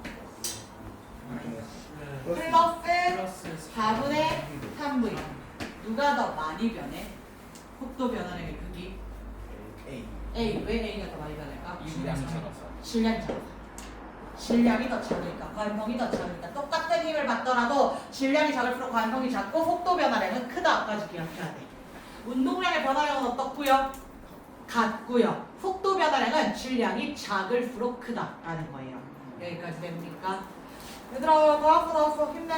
[SPEAKER 1] 플러스 4분의 3v. 누가 더 많이 변해? 속도 변화량의 크기? A. 왜 A가 더 많이 변할까?
[SPEAKER 3] 질량이 작아서.
[SPEAKER 1] 질량이 작아. 질량이 더 작으니까, 관성이 더 작으니까. 똑같은 힘을 받더라도 질량이 작을수록 관성이 작고 속도 변화량은 크다까지 기억해야 돼. 운동량의 변화량은 어떻고요? 같고요. 속도 변화량은 질량이 작을수록 크다라는 거예요. 여기까지 됩니까? 얘들아, 나왔어. 힘내.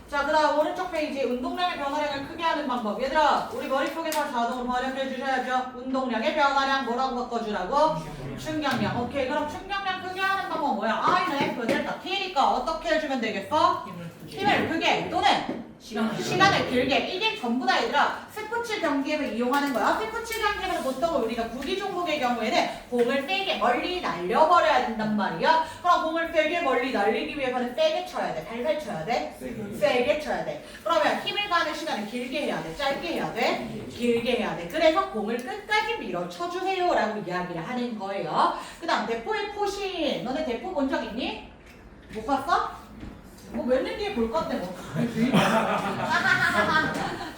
[SPEAKER 1] 자, 그 다음 오른쪽 페이지 운동량의 변화량을 크게 하는 방법. 얘들아, 우리 머릿속에서 자동으로 활용해 주셔야죠. 운동량의 변화량 뭐라고 바꿔주라고? 충격량. 오케이, 그럼 충격량 크게 하는 방법 뭐야? I는 F 델타 T니까 어떻게 해주면 되겠어? 힘을 크게 또는 시간을 길게. 이게 전부 다 얘들아 스포츠 경기에서 이용하는 거야. 스포츠 경기에서 보통 우리가 구기 종목의 경우에는 공을 세게 멀리 날려버려야 된단 말이야. 그럼 공을 세게 멀리 날리기 위해서는 세게 쳐야 돼. 달달 쳐야 돼. 세게 쳐야 돼. 그러면 힘을 가는 시간을 길게 해야 돼. 짧게 해야 돼. 길게 해야 돼. 그래서 공을 끝까지 밀어쳐 주세요 라고 이야기를 하는 거예요. 그 다음 대포의 포신. 너네 대포 본 적 있니? 못 봤어? 뭐 몇 년 뒤에 볼 건데 뭐.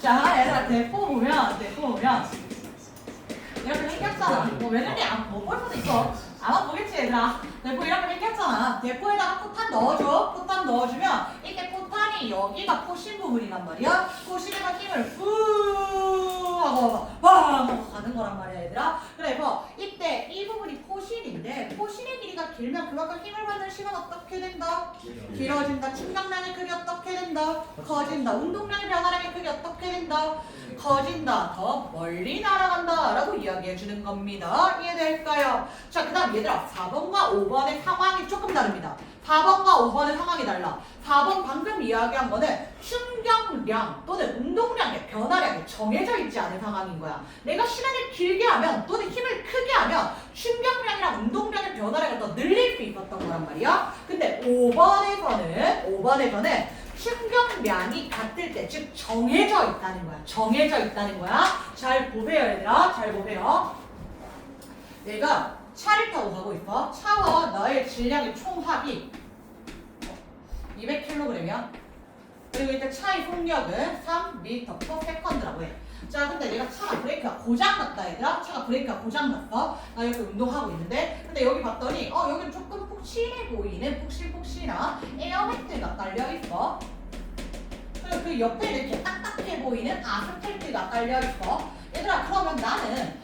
[SPEAKER 1] 자, 얘들아 대포 보면 이렇게 생겼잖아. 뭐 몇 년 뒤에 못 볼 수도 있어. 아마 보겠지 얘들아. 대포 이렇게 생겼잖아. 대포에다가 포탄 넣어줘. 포탄 넣어주면 이때 포탄이 여기가 포신 부분이란 말이야. 포신에다 힘을 후 하고 와 하고 가는 거란 말이야 얘들아. 그래서 이때 이 부분이 포신인데 포신의 길이가 길면 그만큼 힘을 받는 시간 어떻게 된다? 길어진다. 충격량의 크기 어떻게 된다? 커진다. 운동량의 변화량의 크기 어떻게 된다? 커진다. 더 멀리 날아간다 라고 이야기해 주는 겁니다. 이해될까요? 자, 그 다음 얘들아 4번과 5번의 상황이 조금 다릅니다. 4번과 5번의 상황이 달라. 4번 방금 이야기한 거는 충격량 또는 운동량의 변화량이 정해져 있지 않은 상황인 거야. 내가 시간을 길게 하면 또는 힘을 크게 하면 충격량이랑 운동량의 변화량을 더 늘릴 수 있었던 거란 말이야. 근데 5번에서는 충격량이 같을 때, 즉 정해져 있다는 거야. 정해져 있다는 거야. 잘 보세요, 얘들아. 잘 보세요. 내가 차를 타고 가고 있어. 차와 나의 질량의 총합이 200kg이야. 그리고 이때 차의 속력은 3m/s라고 해. 자, 근데 내가 차가 브레이크가 고장났다, 얘들아. 차가 브레이크가 고장났어. 나 여기 운동하고 있는데, 근데 여기 봤더니 여기는 조금 푹신해 보이는 푹신푹신한 에어매트가 깔려있어. 그리고 그 옆에 이렇게 딱딱해 보이는 아스팔트가 깔려있어. 얘들아, 그러면 나는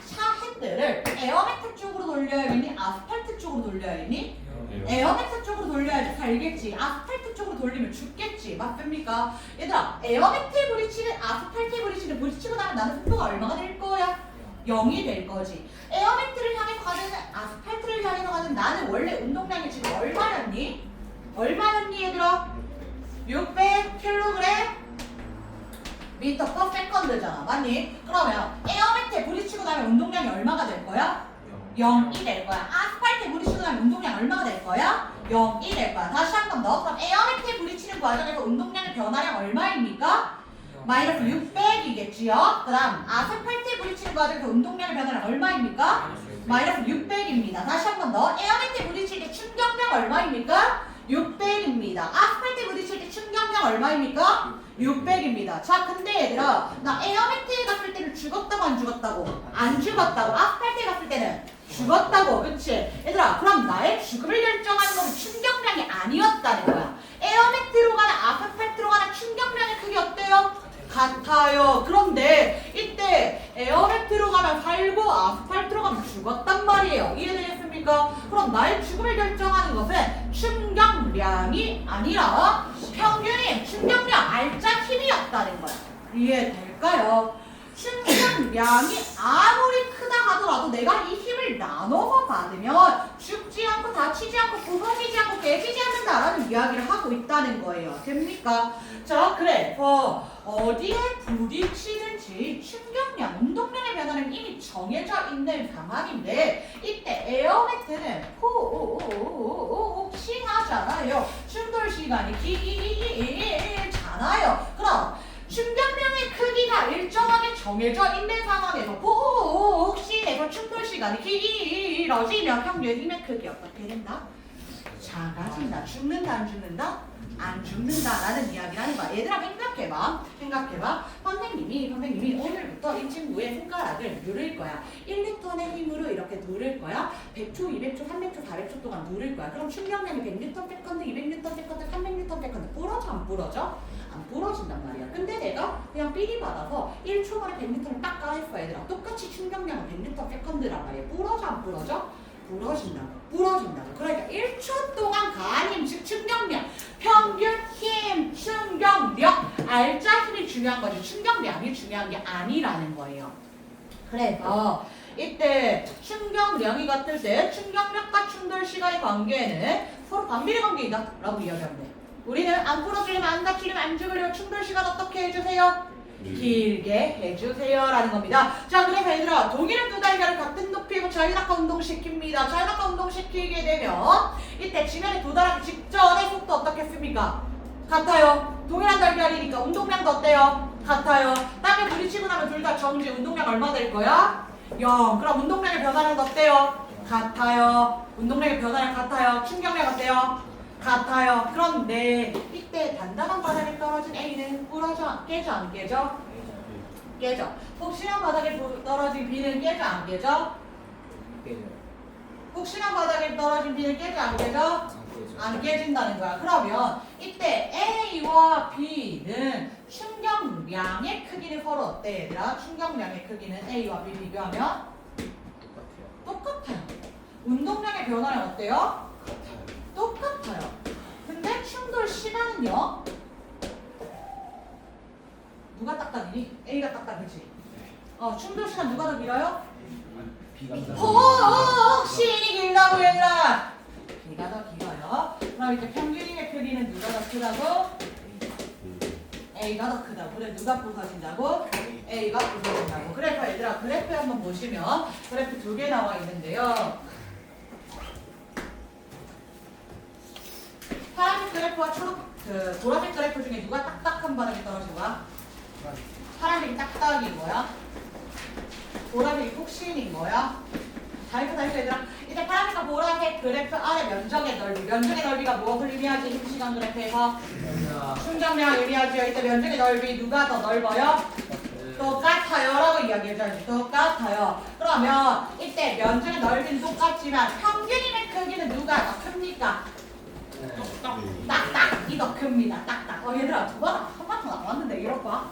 [SPEAKER 1] 차 핸들을 에어매트 쪽으로 돌려야겠니? 아스팔트 쪽으로 돌려야겠니? 에어매트 쪽으로 돌려야지 살겠지. 아스팔트 쪽으로 돌리면 죽겠지. 맞습니까? 얘들아, 에어매트에 부딪히는 아스팔트에 부딪히는 부딪히고 나면 나는 속도가 얼마가 될 거야? 0이 될 거지. 에어매트를 향해 가는 아스팔트를 향해 가는 나는 원래 운동량이 지금 얼마였니? 얼마였니 얘들아? 600kg m/s잖아. 맞니? 그러면 에어매트에 부딪히고 나면 운동량이 얼마가 될 거야? 0이 될 거야. 아스팔트에 부딪히고 나면 운동량 얼마가 될 거야? 0이 될 거야. 다시 한 번 더. 그럼 에어매트에 부딪히는 과정에서 운동량의 변화량 얼마입니까? 마이너스 600이겠지요. 그 다음 아스팔트에 부딪히는 과정에서 운동량의 변화량 얼마입니까? 마이너스 600입니다. 다시 한 번 더. 에어매트에 부딪힐 때 충격량 얼마입니까? 600입니다. 아스팔트에 부딪힐 때 충격량 얼마입니까? 600입니다. 자, 근데 얘들아, 나 에어매트에 갔을 때는 죽었다고 안 죽었다고? 안 죽었다고. 아스팔트에 갔을 때는 죽었다고. 그치? 얘들아, 그럼 나의 죽음을 결정하는 건 충격량이 아니었다는 거야. 에어매트로 가나 아스팔트로 가나 충격량의 크기 어때요? 같아요. 그런데 이때 에어매트로 가면 살고 아스팔트로 가면 죽었단 말이에요. 이해되겠습니까? 그럼 나의 죽음을 결정하는 것은 충격량이 아니라 평균의 충격량 알짜 힘이었다는 거야. 이해될까요? 충격량이 아무리 크다 하더라도 내가 이 힘을 나눠서 받으면 죽지 않고 다치지 않고 부서지지 않고 깨지지 않는다라는 이야기를 하고 있다는 거예요. 됩니까? 자, 그래서 어디에 부딪히는지 충격량, 운동량의 변화는 이미 정해져 있는 상황인데 이때 에어매트는 혹시 하잖아요. 충돌 시간이 길잖아요. 그럼 충격량의 크기가 일정하게 정해져 있는 상황에서 혹시 해서 충돌 시간이 길어지면 평균 힘의 크기 어떻게 된다? 작아진다. 죽는다 안 죽는다? 안 죽는다라는 이야기를 하는 거야. 얘들아 생각해봐. 선생님이 오늘부터 이 친구의 손가락을 누를 거야. 1N의 힘으로 이렇게 누를 거야. 100초, 200초, 300초, 400초 동안 누를 거야. 그럼 충격량이 100N/s, 200N/s, 300N/s 부러져 안 부러져? 안 부러진단 말이야. 근데 내가 그냥 삐리 받아서 1초 만에 100N를 딱 가했어. 얘들아 똑같이 충격량은 100N/s란 말이야. 부러져 안 부러져? 부러진다고. 그러니까 1초 동안 가한 힘, 즉 충격량, 평균 힘, 충격력, 알짜 힘이 중요한 거지 충격량이 중요한 게 아니라는 거예요. 그래서 이때 충격량이 같을 때 충격력과 충돌 시간의 관계는 서로 반비례 관계이다 라고 이야기하면 돼. 우리는 안 부러지려면 안 다치려면 안 죽으려면 충돌 시간 어떻게 해주세요? 길게 해주세요 라는 겁니다. 자, 그래서 얘들아 동일한 두 달걀을 같은 높이로 자유낙하 운동시킵니다. 자유낙하 운동시키게 되면 이때 지면에 도달하기 직전의 속도 어떻겠습니까? 같아요. 동일한 달걀이니까 운동량도 어때요? 같아요. 땅에 부딪히고 나면 둘 다 정지. 운동량 얼마 될 거야? 0. 그럼 운동량의 변화량도 어때요? 같아요. 운동량의 변화량 같아요. 충격량 어때요? 같아요. 그런데 이때 단단한 바닥에 떨어진 A는 부러져, 깨져 안 깨져? 깨져. 혹시나 바닥에 떨어진 B는 깨져 안 깨져? 혹시나 바닥에 떨어진 B는 깨져 안 깨져? 안 깨진다는 거야. 그러면 이때 A와 B는 충격량의 크기는 서로 어때 얘들아? 충격량의 크기는 A와 B 비교하면 똑같아요. 운동량의 변화는 어때요? 똑같아요. 근데 충돌 시간은요? 누가 딱딱이니? A가 딱딱이지. 충돌 시간 누가 더 길어요? 혹시 길다고 얘들아? B가 더 길어요. 그럼 이제 평균의 크기는 누가 더 크다고? A가 더 크다고. 그래 누가 부서진다고? A가 부서진다고. 그래서 얘들아 그래프 한번 보시면 그래프 두 개 나와 있는데요. 파란색 그래프와 보라색 그래프 중에 누가 딱딱한 바닥에 떨어진 거야? 파란색이 딱딱인 거야? 보라색이 푹신인 거야? 다 읽고 얘들아. 이제 파란색과 보라색 그래프 아래 면적의 넓이. 면적의 넓이가 무엇을 의미하지? 힘시간 그래프에서 충격량을 의미하지요. 이때 면적의 넓이 누가 더 넓어요? 똑같아요 라고 이야기해줘야지. 똑같아요. 그러면 이때 면적의 넓이는 똑같지만 평균임의 크기는 누가 더 큽니까? 딱딱이 더 큽니다. 딱딱. 얘들아 그거랑 한바탕 나왔는데 이럴 거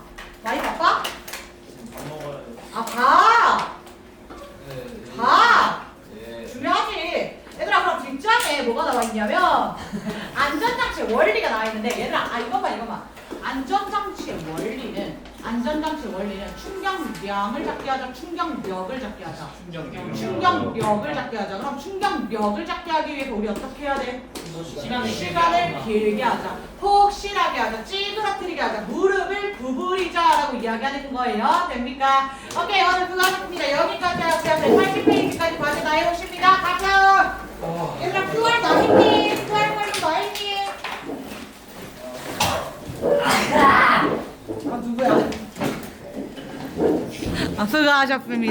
[SPEAKER 1] 많이 바빠?
[SPEAKER 2] 밥 먹어야 돼.
[SPEAKER 1] 아 봐! 봐!
[SPEAKER 2] 예.
[SPEAKER 1] 중요하지. 얘들아 그럼 뒷장에 뭐가 나와 있냐면 안전장치의 원리가 나와 있는데 얘들아 이것만 안전장치의 원리는 충격량을 작게 하자 충격력을 작게 하자 충격력을 작게 하자. 그럼 충격력을 작게 하기 위해서 우리 어떻게 해야 돼? 시간을 길게 하자 혹시나게 하자 찌그러뜨리게 하자 무릎을 구부리자라고 이야기하는 거예요. 됩니까? 오케이 오늘 수고하셨습니다. 여기까지 하세요. 80페이지까지 과제 다 해오십니다. 가자. 얘들아 QR 다 했니? QR 코드 다 했니? 아 누구야? 수고하셨습니다.